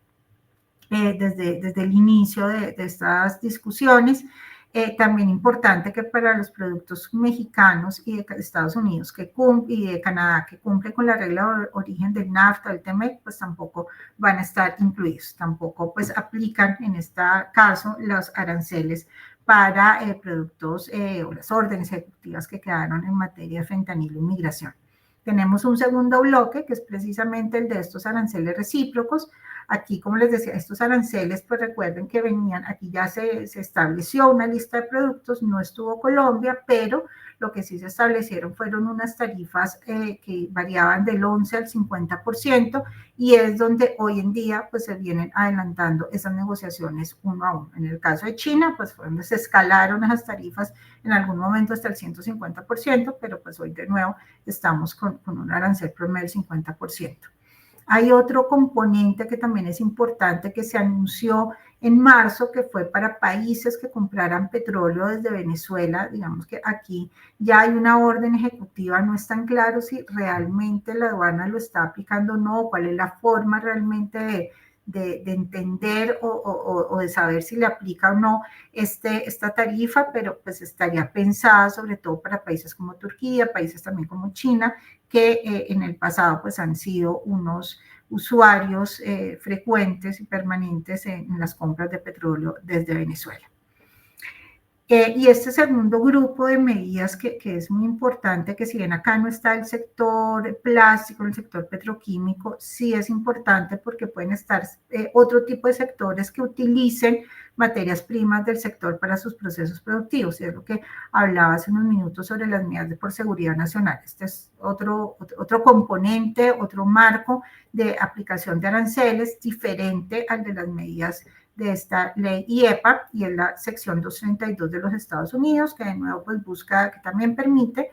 Speaker 1: desde el inicio de estas discusiones. También importante que para los productos mexicanos y de Estados Unidos y de Canadá que cumplen con la regla de origen del NAFTA, del TEMEC, pues tampoco van a estar incluidos, tampoco pues aplican en este caso los aranceles para productos o las órdenes ejecutivas que quedaron en materia de fentanilo y migración. Tenemos un segundo bloque que es precisamente el de estos aranceles recíprocos. Aquí, como les decía, estos aranceles, pues recuerden que venían, aquí ya se estableció una lista de productos, no estuvo Colombia, pero lo que sí se establecieron fueron unas tarifas que variaban del 11 al 50% y es donde hoy en día pues se vienen adelantando esas negociaciones uno a uno. En el caso de China, pues fue donde se escalaron esas tarifas en algún momento hasta el 150%, pero pues hoy de nuevo estamos con un arancel promedio del 50%. Hay otro componente que también es importante que se anunció en marzo, que fue para países que compraran petróleo desde Venezuela. Digamos que aquí ya hay una orden ejecutiva, no es tan claro si realmente la aduana lo está aplicando o no, cuál es la forma realmente de entender o de saber si le aplica o no esta tarifa, pero pues estaría pensada sobre todo para países como Turquía, países también como China, que en el pasado pues han sido unos usuarios frecuentes y permanentes en las compras de petróleo desde Venezuela. Y este segundo grupo de medidas que es muy importante, que si bien acá no está el sector plástico, el sector petroquímico, sí es importante porque pueden estar otro tipo de sectores que utilicen materias primas del sector para sus procesos productivos, y es lo que hablaba hace unos minutos sobre las medidas por seguridad nacional. Este es otro componente, otro marco de aplicación de aranceles diferente al de las medidas de esta ley IEPA, y en la sección 232 de los Estados Unidos, que de nuevo pues busca, que también permite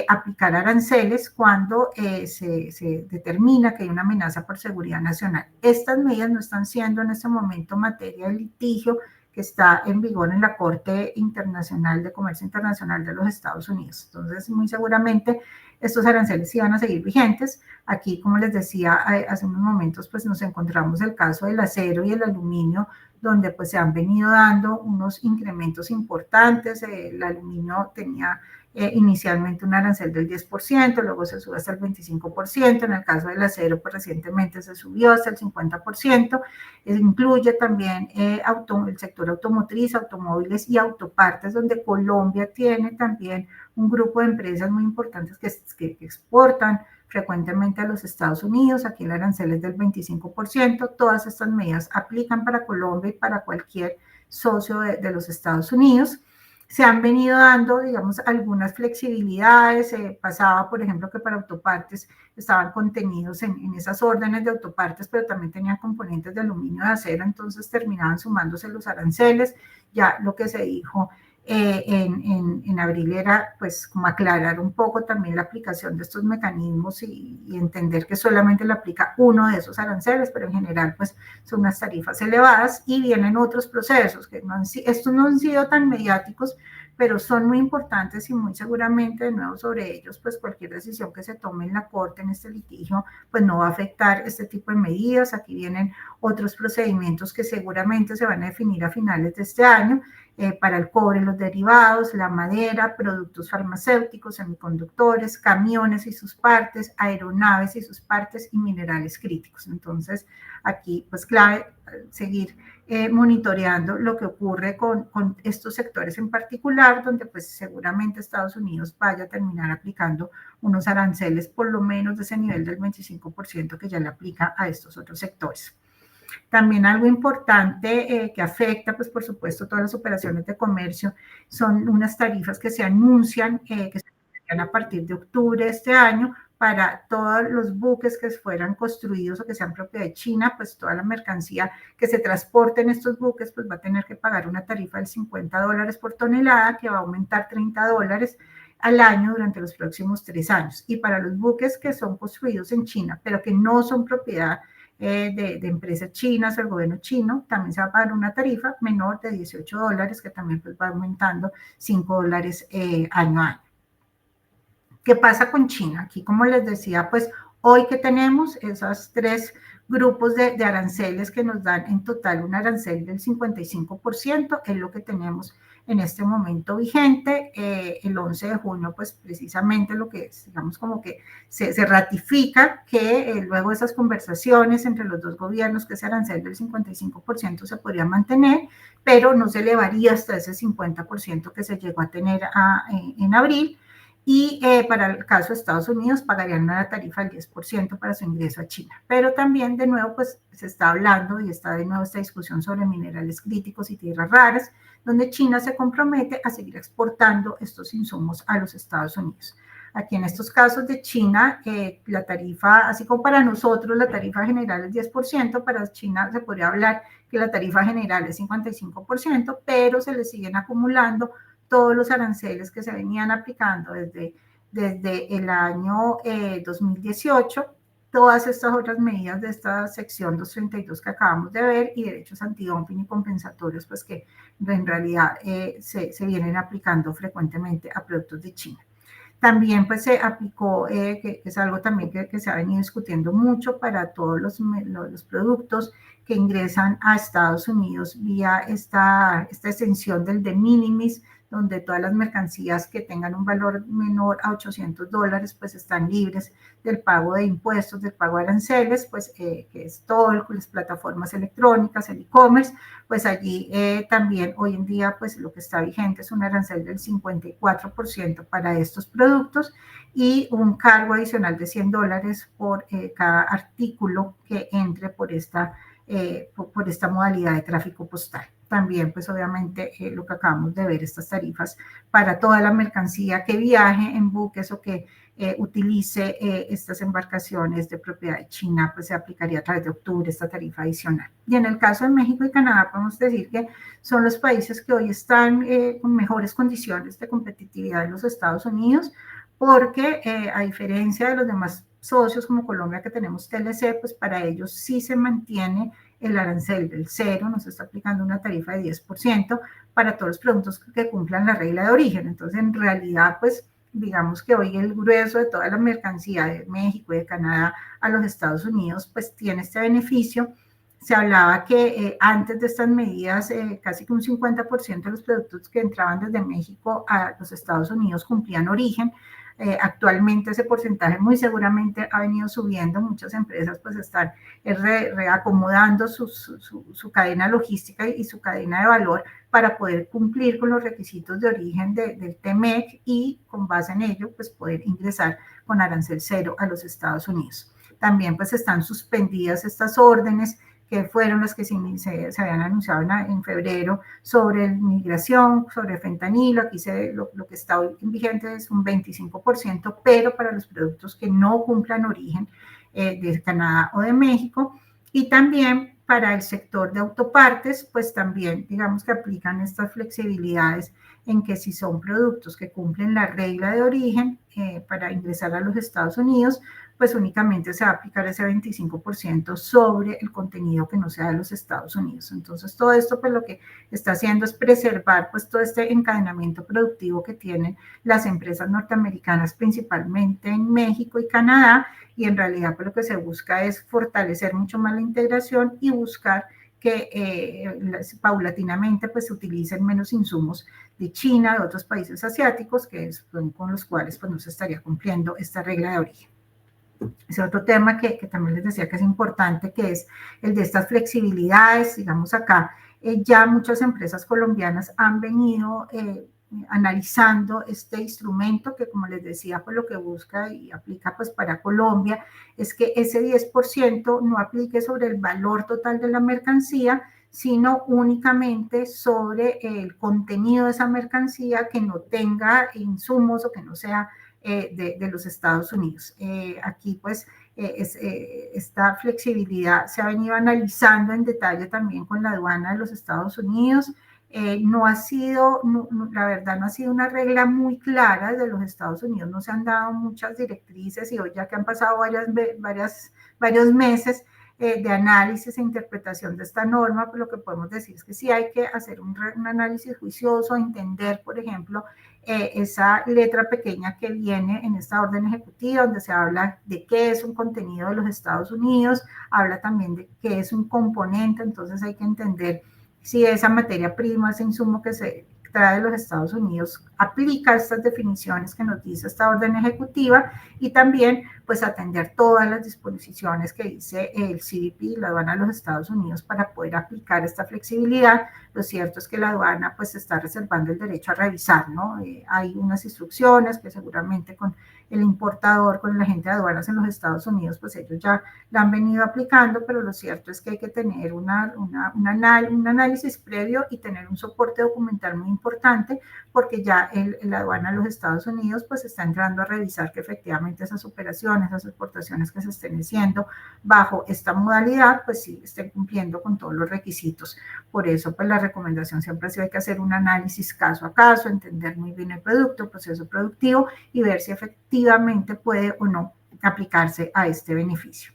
Speaker 1: aplicar aranceles cuando se determina que hay una amenaza por seguridad nacional. Estas medidas no están siendo en este momento materia de litigio que está en vigor en la Corte Internacional de Comercio Internacional de los Estados Unidos. Entonces, muy seguramente estos aranceles iban a seguir vigentes. Aquí, como les decía hace unos momentos, pues nos encontramos el caso del acero y el aluminio, donde pues se han venido dando unos incrementos importantes. El aluminio tenía inicialmente un arancel del 10%, luego se sube hasta el 25%, en el caso del acero pues recientemente se subió hasta el 50%, incluye también el sector automotriz, automóviles y autopartes, donde Colombia tiene también un grupo de empresas muy importantes que exportan frecuentemente a los Estados Unidos. Aquí el arancel es del 25%. Todas estas medidas aplican para Colombia y para cualquier socio de los Estados Unidos. Se han venido dando, digamos, algunas flexibilidades. Pasaba, por ejemplo, que para autopartes estaban contenidos en esas órdenes de autopartes, pero también tenían componentes de aluminio y de acero, entonces terminaban sumándose los aranceles. Ya lo que se dijo en abril era pues como aclarar un poco también la aplicación de estos mecanismos y entender que solamente le aplica uno de esos aranceles, pero en general pues son unas tarifas elevadas y vienen otros procesos que estos no han sido tan mediáticos, pero son muy importantes y muy seguramente de nuevo sobre ellos pues cualquier decisión que se tome en la corte en este litigio pues no va a afectar este tipo de medidas. Aquí vienen otros procedimientos que seguramente se van a definir a finales de este año para el cobre, los derivados, la madera, productos farmacéuticos, semiconductores, camiones y sus partes, aeronaves y sus partes y minerales críticos. Entonces, aquí pues clave seguir monitoreando lo que ocurre con estos sectores en particular, donde pues seguramente Estados Unidos vaya a terminar aplicando unos aranceles por lo menos de ese nivel del 25% que ya le aplica a estos otros sectores. También algo importante que afecta, pues por supuesto, todas las operaciones de comercio, son unas tarifas que se anuncian, que se anuncian a partir de octubre de este año, para todos los buques que fueran construidos o que sean propiedad de China, pues toda la mercancía que se transporte en estos buques, pues va a tener que pagar una tarifa del $50 por tonelada, que va a aumentar $30 al año durante los próximos 3 años. Y para los buques que son construidos en China, pero que no son propiedad de empresas chinas o el gobierno chino, también se va a pagar una tarifa menor de $18, que también pues va aumentando $5 año a año. ¿Qué pasa con China? Aquí, como les decía, pues hoy que tenemos esos 3 grupos de aranceles que nos dan en total un arancel del 55%, es lo que tenemos en este momento vigente. El 11 de junio, pues precisamente lo que es, digamos, como que se ratifica que luego de esas conversaciones entre los dos gobiernos, que ese arancel del 55% se podría mantener, pero no se elevaría hasta ese 50% que se llegó a tener en abril. Y para el caso de Estados Unidos pagarían una tarifa del 10% para su ingreso a China. Pero también, de nuevo, pues se está hablando y está de nuevo esta discusión sobre minerales críticos y tierras raras, donde China se compromete a seguir exportando estos insumos a los Estados Unidos. Aquí en estos casos de China, la tarifa, así como para nosotros la tarifa general es 10%, para China se podría hablar que la tarifa general es 55%, pero se le siguen acumulando todos los aranceles que se venían aplicando desde el año 2018, todas estas otras medidas de esta sección 232 que acabamos de ver y derechos antidumping y compensatorios, pues que en realidad se vienen aplicando frecuentemente a productos de China. También pues se aplicó, que es algo también que se ha venido discutiendo mucho para todos los productos que ingresan a Estados Unidos vía esta exención del de minimis, donde todas las mercancías que tengan un valor menor a $800 pues están libres del pago de impuestos, del pago de aranceles, pues que es todo, las plataformas electrónicas, el e-commerce, pues allí también hoy en día pues lo que está vigente es un arancel del 54% para estos productos y un cargo adicional de $100 por cada artículo que entre por esta modalidad de tráfico postal. También, pues obviamente, lo que acabamos de ver, estas tarifas para toda la mercancía que viaje en buques o que utilice estas embarcaciones de propiedad de China, pues se aplicaría a través de octubre esta tarifa adicional. Y en el caso de México y Canadá, podemos decir que son los países que hoy están con mejores condiciones de competitividad en los Estados Unidos, porque a diferencia de los demás socios como Colombia que tenemos TLC, pues para ellos sí se mantiene el arancel del cero, nos está aplicando una tarifa de 10% para todos los productos que cumplan la regla de origen. Entonces, en realidad, pues, digamos que hoy el grueso de toda la mercancía de México y de Canadá a los Estados Unidos, pues tiene este beneficio. Se hablaba que antes de estas medidas, casi que un 50% de los productos que entraban desde México a los Estados Unidos cumplían origen. Actualmente ese porcentaje muy seguramente ha venido subiendo. Muchas empresas pues están reacomodando su cadena logística y su cadena de valor para poder cumplir con los requisitos de origen del TEMEC y con base en ello pues poder ingresar con arancel cero a los Estados Unidos. También pues están suspendidas estas órdenes que fueron las que se habían anunciado en febrero sobre migración, sobre fentanilo. Aquí lo que está hoy vigente es un 25%, pero para los productos que no cumplan origen de Canadá o de México. Y también para el sector de autopartes, pues también digamos que aplican estas flexibilidades en que si son productos que cumplen la regla de origen para ingresar a los Estados Unidos, pues únicamente se va a aplicar ese 25% sobre el contenido que no sea de los Estados Unidos. Entonces, todo esto pues lo que está haciendo es preservar pues todo este encadenamiento productivo que tienen las empresas norteamericanas, principalmente en México y Canadá, y en realidad pues lo que se busca es fortalecer mucho más la integración y buscar que paulatinamente pues se utilicen menos insumos de China, de otros países asiáticos, que son con los cuales pues no se estaría cumpliendo esta regla de origen. Ese otro tema que también les decía que es importante, que es el de estas flexibilidades. Digamos acá, ya muchas empresas colombianas han venido analizando este instrumento que, como les decía, pues lo que busca y aplica pues para Colombia es que ese 10% no aplique sobre el valor total de la mercancía, sino únicamente sobre el contenido de esa mercancía que no tenga insumos o que no sea de los Estados Unidos. Aquí pues esta flexibilidad se ha venido analizando en detalle también con la aduana de los Estados Unidos. No ha sido, la verdad no ha sido una regla muy clara de los Estados Unidos, no se han dado muchas directrices y hoy ya que han pasado varios meses de análisis e interpretación de esta norma, pues lo que podemos decir es que sí hay que hacer un análisis juicioso, entender, por ejemplo, esa letra pequeña que viene en esta orden ejecutiva, donde se habla de qué es un contenido de los Estados Unidos, habla también de qué es un componente, entonces hay que entender si esa materia prima, ese insumo que se trae de los Estados Unidos aplica estas definiciones que nos dice esta orden ejecutiva, y también pues atender todas las disposiciones que dice el CBP, la aduana de los Estados Unidos, para poder aplicar esta flexibilidad. Lo cierto es que la aduana pues está reservando el derecho a revisar, ¿no? Hay unas instrucciones que seguramente con el importador, con el agente de aduanas en los Estados Unidos, pues ellos ya la han venido aplicando, pero lo cierto es que hay que tener un análisis previo y tener un soporte documental muy importante, porque ya la aduana de los Estados Unidos pues está entrando a revisar que efectivamente esas operaciones, esas exportaciones que se estén haciendo bajo esta modalidad, pues sí estén cumpliendo con todos los requisitos. Por eso pues la recomendación siempre ha sido hay que hacer un análisis caso a caso, entender muy bien el producto, el proceso productivo y ver si efectivamente puede o no aplicarse a este beneficio.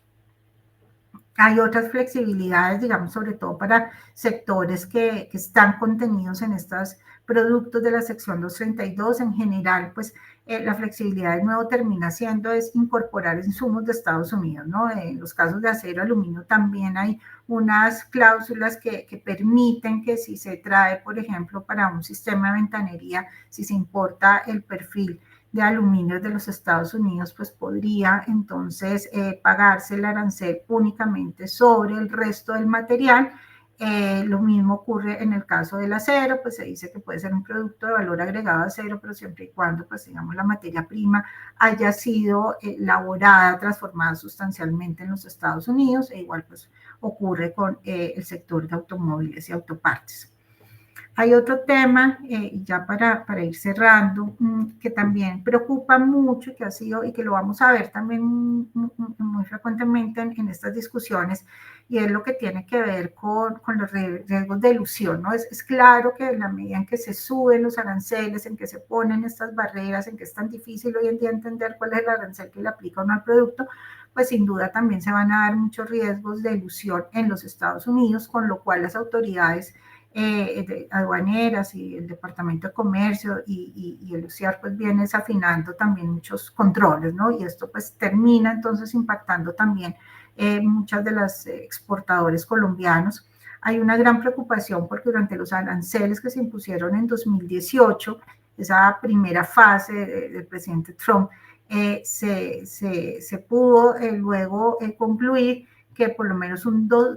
Speaker 1: Hay otras flexibilidades, digamos, sobre todo para sectores que están contenidos en estos productos de la sección 232. En general, pues la flexibilidad de nuevo termina siendo es incorporar insumos de Estados Unidos, ¿no? En los casos de acero, aluminio también hay unas cláusulas que permiten que si se trae, por ejemplo, para un sistema de ventanería, si se importa el perfil de aluminio de los Estados Unidos, pues podría entonces pagarse el arancel únicamente sobre el resto del material. Lo mismo ocurre en el caso del acero, pues se dice que puede ser un producto de valor agregado a acero, pero siempre y cuando, pues digamos, la materia prima haya sido elaborada, transformada sustancialmente en los Estados Unidos, e igual pues ocurre con el sector de automóviles y autopartes. Hay otro tema, ya para ir cerrando, que también preocupa mucho y que ha sido, y que lo vamos a ver también muy frecuentemente en estas discusiones, y es lo que tiene que ver con los riesgos de elusión, ¿no? Es claro que en la medida en que se suben los aranceles, en que se ponen estas barreras, en que es tan difícil hoy en día entender cuál es el arancel que le aplica o no al producto, pues sin duda también se van a dar muchos riesgos de elusión en los Estados Unidos, con lo cual las autoridades aduaneras y el Departamento de Comercio y el UCIAR pues viene desafinando también muchos controles, ¿no? Y esto pues termina entonces impactando también muchas de las exportadores colombianos. Hay una gran preocupación porque durante los aranceles que se impusieron en 2018, esa primera fase del presidente Trump, se pudo luego concluir que por lo menos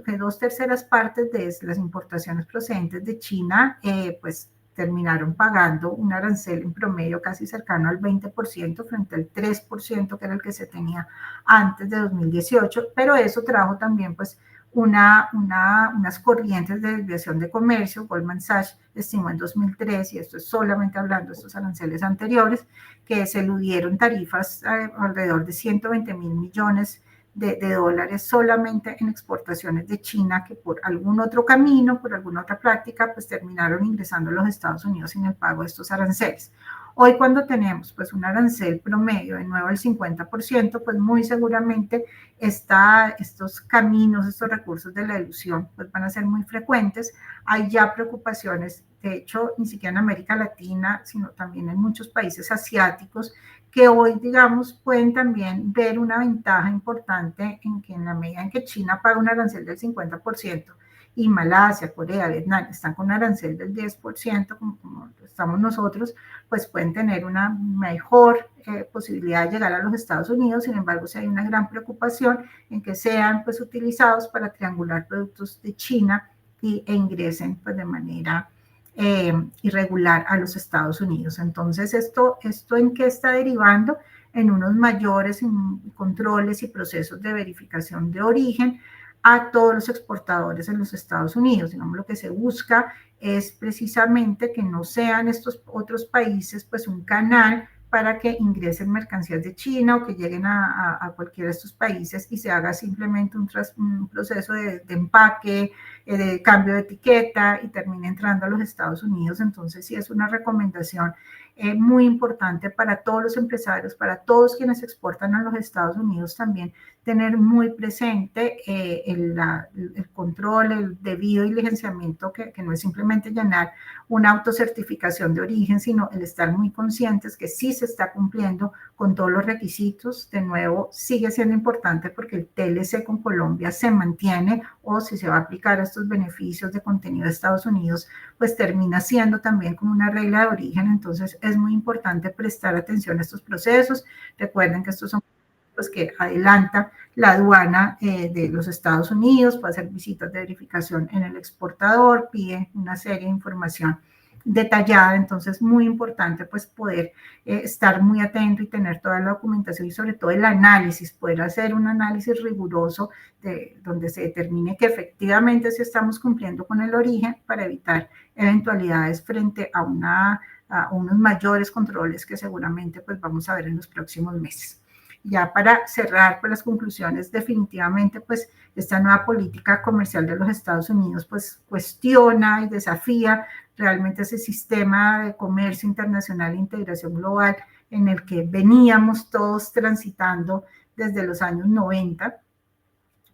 Speaker 1: que 2/3 partes de las importaciones procedentes de China pues terminaron pagando un arancel en promedio casi cercano al 20% frente al 3% que era el que se tenía antes de 2018, pero eso trajo también pues unas corrientes de desviación de comercio. Goldman Sachs estimó en 2003, y esto es solamente hablando de estos aranceles anteriores, que se eludieron tarifas alrededor de 120.000 millones de dólares solamente en exportaciones de China, que por algún otro camino, por alguna otra práctica, pues terminaron ingresando a los Estados Unidos sin el pago de estos aranceles. Hoy cuando tenemos pues un arancel promedio de nuevo del 50%, pues muy seguramente estos caminos, estos recursos de la elusión pues van a ser muy frecuentes. Hay ya preocupaciones, de hecho, ni siquiera en América Latina, sino también en muchos países asiáticos, que hoy, digamos, pueden también ver una ventaja importante en que en la medida en que China paga un arancel del 50%, y Malasia, Corea, Vietnam están con un arancel del 10%, como estamos nosotros, pues pueden tener una mejor posibilidad de llegar a los Estados Unidos. Sin embargo, sí hay una gran preocupación en que sean pues utilizados para triangular productos de China e ingresen pues de manera irregular a los Estados Unidos. Entonces, ¿esto en qué está derivando? En unos mayores controles y procesos de verificación de origen a todos los exportadores en los Estados Unidos. Digamos, lo que se busca es precisamente que no sean estos otros países pues un canal para que ingresen mercancías de China o que lleguen a cualquiera de estos países y se haga simplemente un proceso de empaque, de cambio de etiqueta y termine entrando a los Estados Unidos. Entonces sí es una recomendación muy importante para todos los empresarios, para todos quienes exportan a los Estados Unidos también, tener muy presente el control, el debido diligenciamiento, que no es simplemente llenar una autocertificación de origen, sino el estar muy conscientes que sí se está cumpliendo con todos los requisitos. De nuevo, sigue siendo importante porque el TLC con Colombia se mantiene, o si se va a aplicar a estos beneficios de contenido de Estados Unidos, pues termina siendo también como una regla de origen. Entonces es muy importante prestar atención a estos procesos. Recuerden que estos son pues que adelanta la aduana de los Estados Unidos, puede hacer visitas de verificación en el exportador, pide una serie de información detallada. Entonces muy importante pues poder estar muy atento y tener toda la documentación y sobre todo el análisis, poder hacer un análisis riguroso donde se determine que efectivamente sí estamos cumpliendo con el origen, para evitar eventualidades frente a unos mayores controles que seguramente pues vamos a ver en los próximos meses. Ya para cerrar pues las conclusiones, definitivamente pues esta nueva política comercial de los Estados Unidos pues cuestiona y desafía realmente ese sistema de comercio internacional e integración global en el que veníamos todos transitando desde los años 90.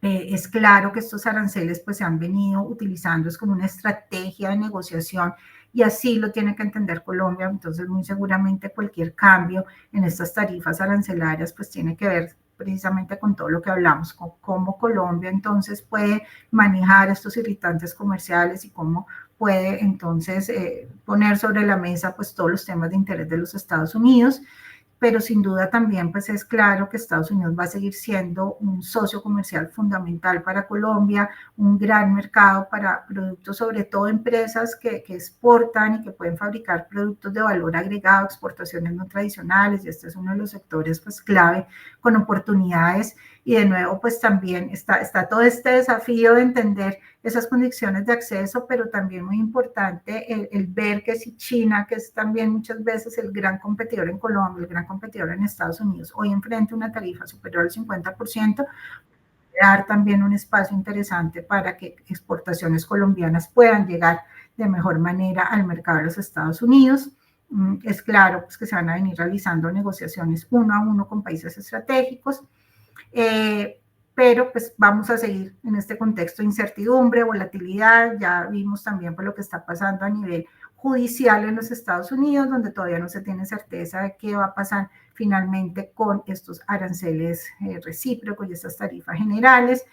Speaker 1: Es claro que estos aranceles pues se han venido utilizando es como una estrategia de negociación, y así lo tiene que entender Colombia. Entonces muy seguramente cualquier cambio en estas tarifas arancelarias pues tiene que ver precisamente con todo lo que hablamos, con cómo Colombia entonces puede manejar estos irritantes comerciales y cómo puede entonces poner sobre la mesa pues todos los temas de interés de los Estados Unidos. Pero sin duda también pues es claro que Estados Unidos va a seguir siendo un socio comercial fundamental para Colombia, un gran mercado para productos, sobre todo empresas que exportan y que pueden fabricar productos de valor agregado, exportaciones no tradicionales, y este es uno de los sectores pues clave con oportunidades. Y de nuevo pues también está todo este desafío de entender esas condiciones de acceso, pero también muy importante el ver que si China, que es también muchas veces el gran competidor en Colombia, el gran competidor en Estados Unidos, hoy enfrenta una tarifa superior al 50%, dar también un espacio interesante para que exportaciones colombianas puedan llegar de mejor manera al mercado de los Estados Unidos. Es claro pues, que se van a venir realizando negociaciones uno a uno con países estratégicos. Pero pues vamos a seguir en este contexto de incertidumbre, volatilidad. Ya vimos también por lo que está pasando a nivel judicial en los Estados Unidos, donde todavía no se tiene certeza de qué va a pasar finalmente con estos aranceles recíprocos y estas tarifas generales,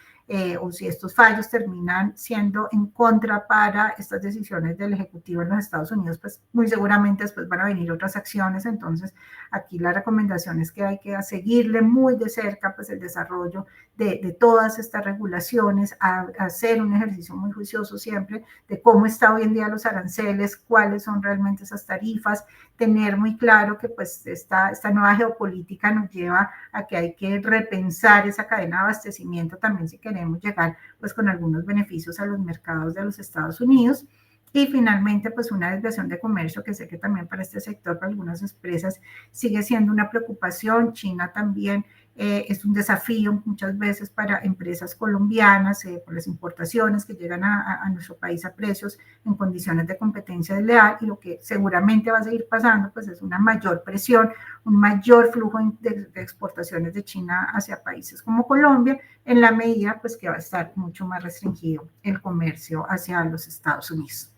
Speaker 1: o si estos fallos terminan siendo en contra para estas decisiones del Ejecutivo en los Estados Unidos, pues muy seguramente después van a venir otras acciones. Entonces aquí la recomendación es que hay que seguirle muy de cerca pues el desarrollo de todas estas regulaciones, a hacer un ejercicio muy juicioso siempre de cómo está hoy en día los aranceles, cuáles son realmente esas tarifas, tener muy claro que pues esta nueva geopolítica nos lleva a que hay que repensar esa cadena de abastecimiento también si queremos llegar pues con algunos beneficios a los mercados de los Estados Unidos. Y finalmente, pues una desviación de comercio que sé que también para este sector, para algunas empresas, sigue siendo una preocupación. China también es un desafío muchas veces para empresas colombianas por las importaciones que llegan a nuestro país a precios en condiciones de competencia desleal, y lo que seguramente va a seguir pasando pues es una mayor presión, un mayor flujo de exportaciones de China hacia países como Colombia, en la medida pues que va a estar mucho más restringido el comercio hacia los Estados Unidos.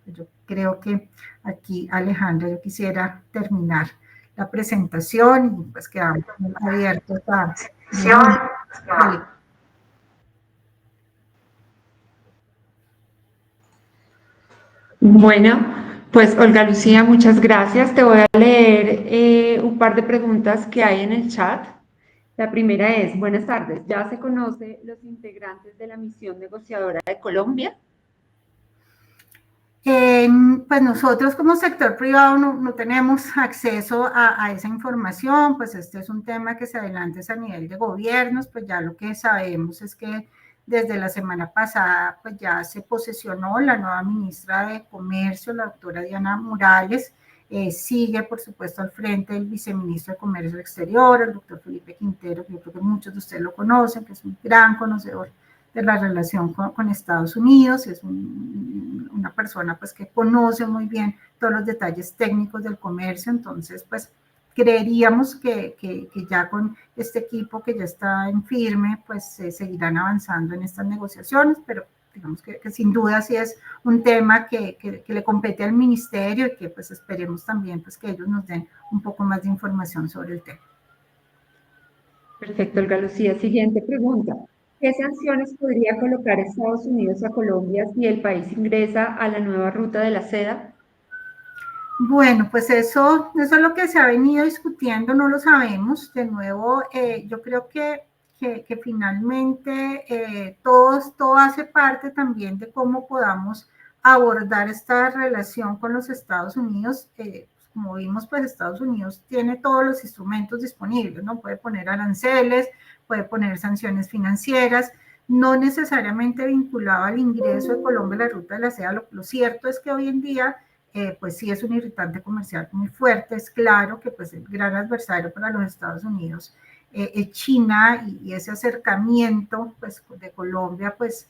Speaker 1: Yo creo que aquí, Alejandra, yo quisiera terminar la presentación y pues quedamos abiertos a...
Speaker 2: Bueno, pues Olga Lucía, muchas gracias. Te voy a leer un par de preguntas que hay en el chat. La primera es, buenas tardes, ¿ya se conoce los integrantes de la misión negociadora de Colombia?
Speaker 1: Pues nosotros como sector privado no tenemos acceso a esa información. Pues este es un tema que se adelanta a nivel de gobiernos. Pues ya lo que sabemos es que desde la semana pasada pues ya se posesionó la nueva ministra de Comercio, la doctora Diana Morales. Sigue por supuesto al frente el viceministro de Comercio Exterior, el doctor Felipe Quintero, que yo creo que muchos de ustedes lo conocen, que es un gran conocedor de la relación con Estados Unidos. Es una persona pues que conoce muy bien todos los detalles técnicos del comercio. Entonces pues creeríamos que ya con este equipo que ya está en firme pues seguirán avanzando en estas negociaciones, pero digamos que sin duda sí es un tema que le compete al ministerio, y que pues esperemos también pues que ellos nos den un poco más de información sobre el tema.
Speaker 2: Perfecto, Olga Lucía. Siguiente pregunta. ¿Qué sanciones podría colocar Estados Unidos a Colombia si el país ingresa a la nueva ruta de la seda?
Speaker 1: Bueno, pues eso es lo que se ha venido discutiendo, no lo sabemos. De nuevo, yo creo que finalmente todo hace parte también de cómo podamos abordar esta relación con los Estados Unidos. Como vimos, pues Estados Unidos tiene todos los instrumentos disponibles, ¿no? Puede poner aranceles, puede poner sanciones financieras, no necesariamente vinculado al ingreso de Colombia a la ruta de la seda. Lo cierto es que hoy en día pues sí es un irritante comercial muy fuerte. Es claro que pues el gran adversario para los Estados Unidos es China, y ese acercamiento pues de Colombia pues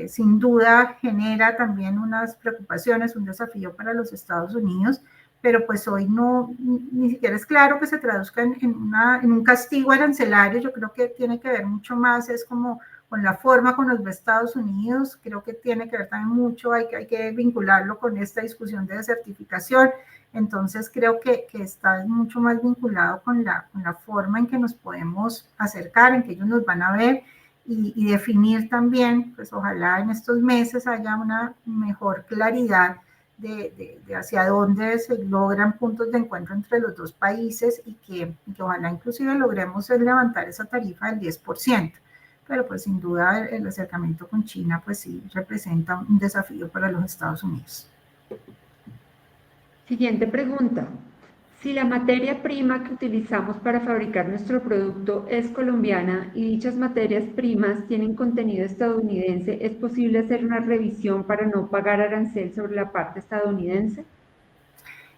Speaker 1: sin duda genera también unas preocupaciones, un desafío para los Estados Unidos, pero pues hoy ni siquiera es claro que se traduzca en un castigo arancelario. Yo creo que tiene que ver mucho más, es como con la forma como nos ve Estados Unidos. Creo que tiene que ver también mucho, hay que vincularlo con esta discusión de desertificación. Entonces creo que está mucho más vinculado con la forma en que nos podemos acercar, en que ellos nos van a ver, y definir también, pues ojalá en estos meses haya una mejor claridad de hacia dónde se logran puntos de encuentro entre los dos países, y que ojalá inclusive logremos levantar esa tarifa del 10%. Pero pues sin duda el acercamiento con China pues sí representa un desafío para los Estados Unidos.
Speaker 2: Siguiente pregunta. Si la materia prima que utilizamos para fabricar nuestro producto es colombiana y dichas materias primas tienen contenido estadounidense, ¿es posible hacer una revisión para no pagar arancel sobre la parte estadounidense?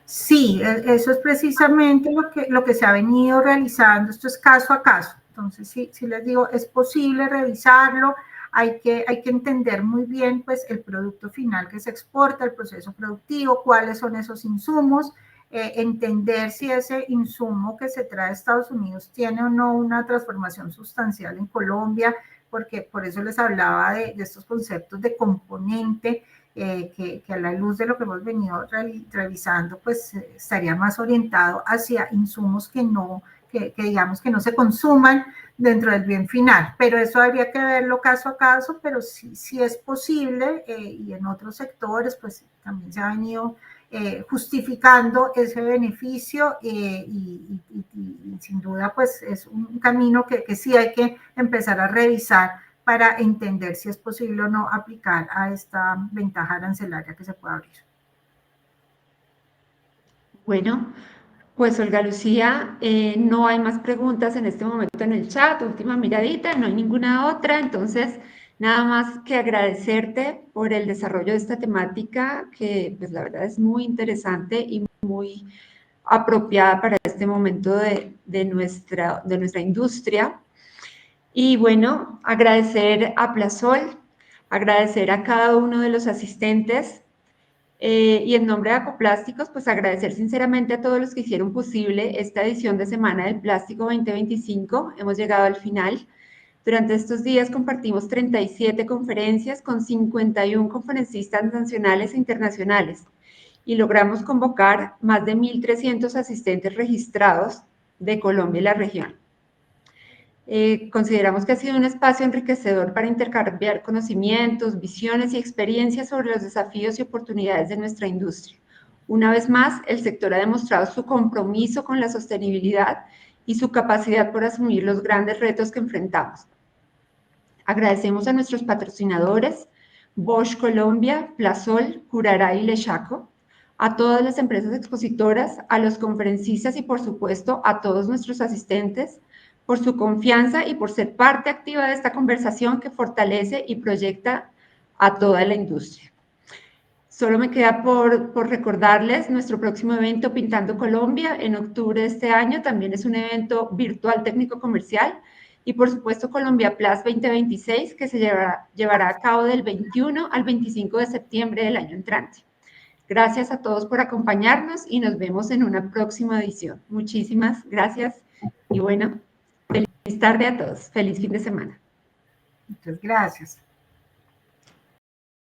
Speaker 1: Sí, eso es precisamente lo que se ha venido realizando. Esto es caso a caso. Entonces, sí les digo, es posible revisarlo. Hay que entender muy bien pues el producto final que se exporta, el proceso productivo, cuáles son esos insumos. entender si ese insumo que se trae de Estados Unidos tiene o no una transformación sustancial en Colombia, porque por eso les hablaba de estos conceptos de componente, que a la luz de lo que hemos venido revisando, pues estaría más orientado hacia insumos que no, que digamos que no se consuman dentro del bien final, pero eso habría que verlo caso a caso, pero sí es posible, y en otros sectores pues también se ha venido justificando ese beneficio, y sin duda pues es un camino que sí hay que empezar a revisar para entender si es posible o no aplicar a esta ventaja arancelaria que se puede abrir.
Speaker 2: Bueno, pues Olga Lucía, no hay más preguntas en este momento en el chat, última miradita, no hay ninguna otra, entonces nada más que agradecerte por el desarrollo de esta temática que pues la verdad es muy interesante y muy apropiada para este momento de nuestra industria. Y bueno, agradecer a Plasol, agradecer a cada uno de los asistentes, y en nombre de Acoplásticos, pues agradecer sinceramente a todos los que hicieron posible esta edición de Semana del Plástico 2025. Hemos llegado al final. Durante estos días compartimos 37 conferencias con 51 conferencistas nacionales e internacionales y logramos convocar más de 1.300 asistentes registrados de Colombia y la región. Consideramos que ha sido un espacio enriquecedor para intercambiar conocimientos, visiones y experiencias sobre los desafíos y oportunidades de nuestra industria. Una vez más, el sector ha demostrado su compromiso con la sostenibilidad y su capacidad por asumir los grandes retos que enfrentamos. Agradecemos a nuestros patrocinadores, Bosch Colombia, Plasol, Curará y Lechaco, a todas las empresas expositoras, a los conferencistas y, por supuesto, a todos nuestros asistentes, por su confianza y por ser parte activa de esta conversación que fortalece y proyecta a toda la industria. Solo me queda por recordarles nuestro próximo evento Pintando Colombia en octubre de este año. También es un evento virtual técnico-comercial. Y por supuesto Colombia Plus 2026 que se llevará a cabo del 21 al 25 de septiembre del año entrante. Gracias a todos por acompañarnos y nos vemos en una próxima edición. Muchísimas gracias y bueno, feliz tarde a todos. Feliz fin de semana.
Speaker 1: Muchas gracias.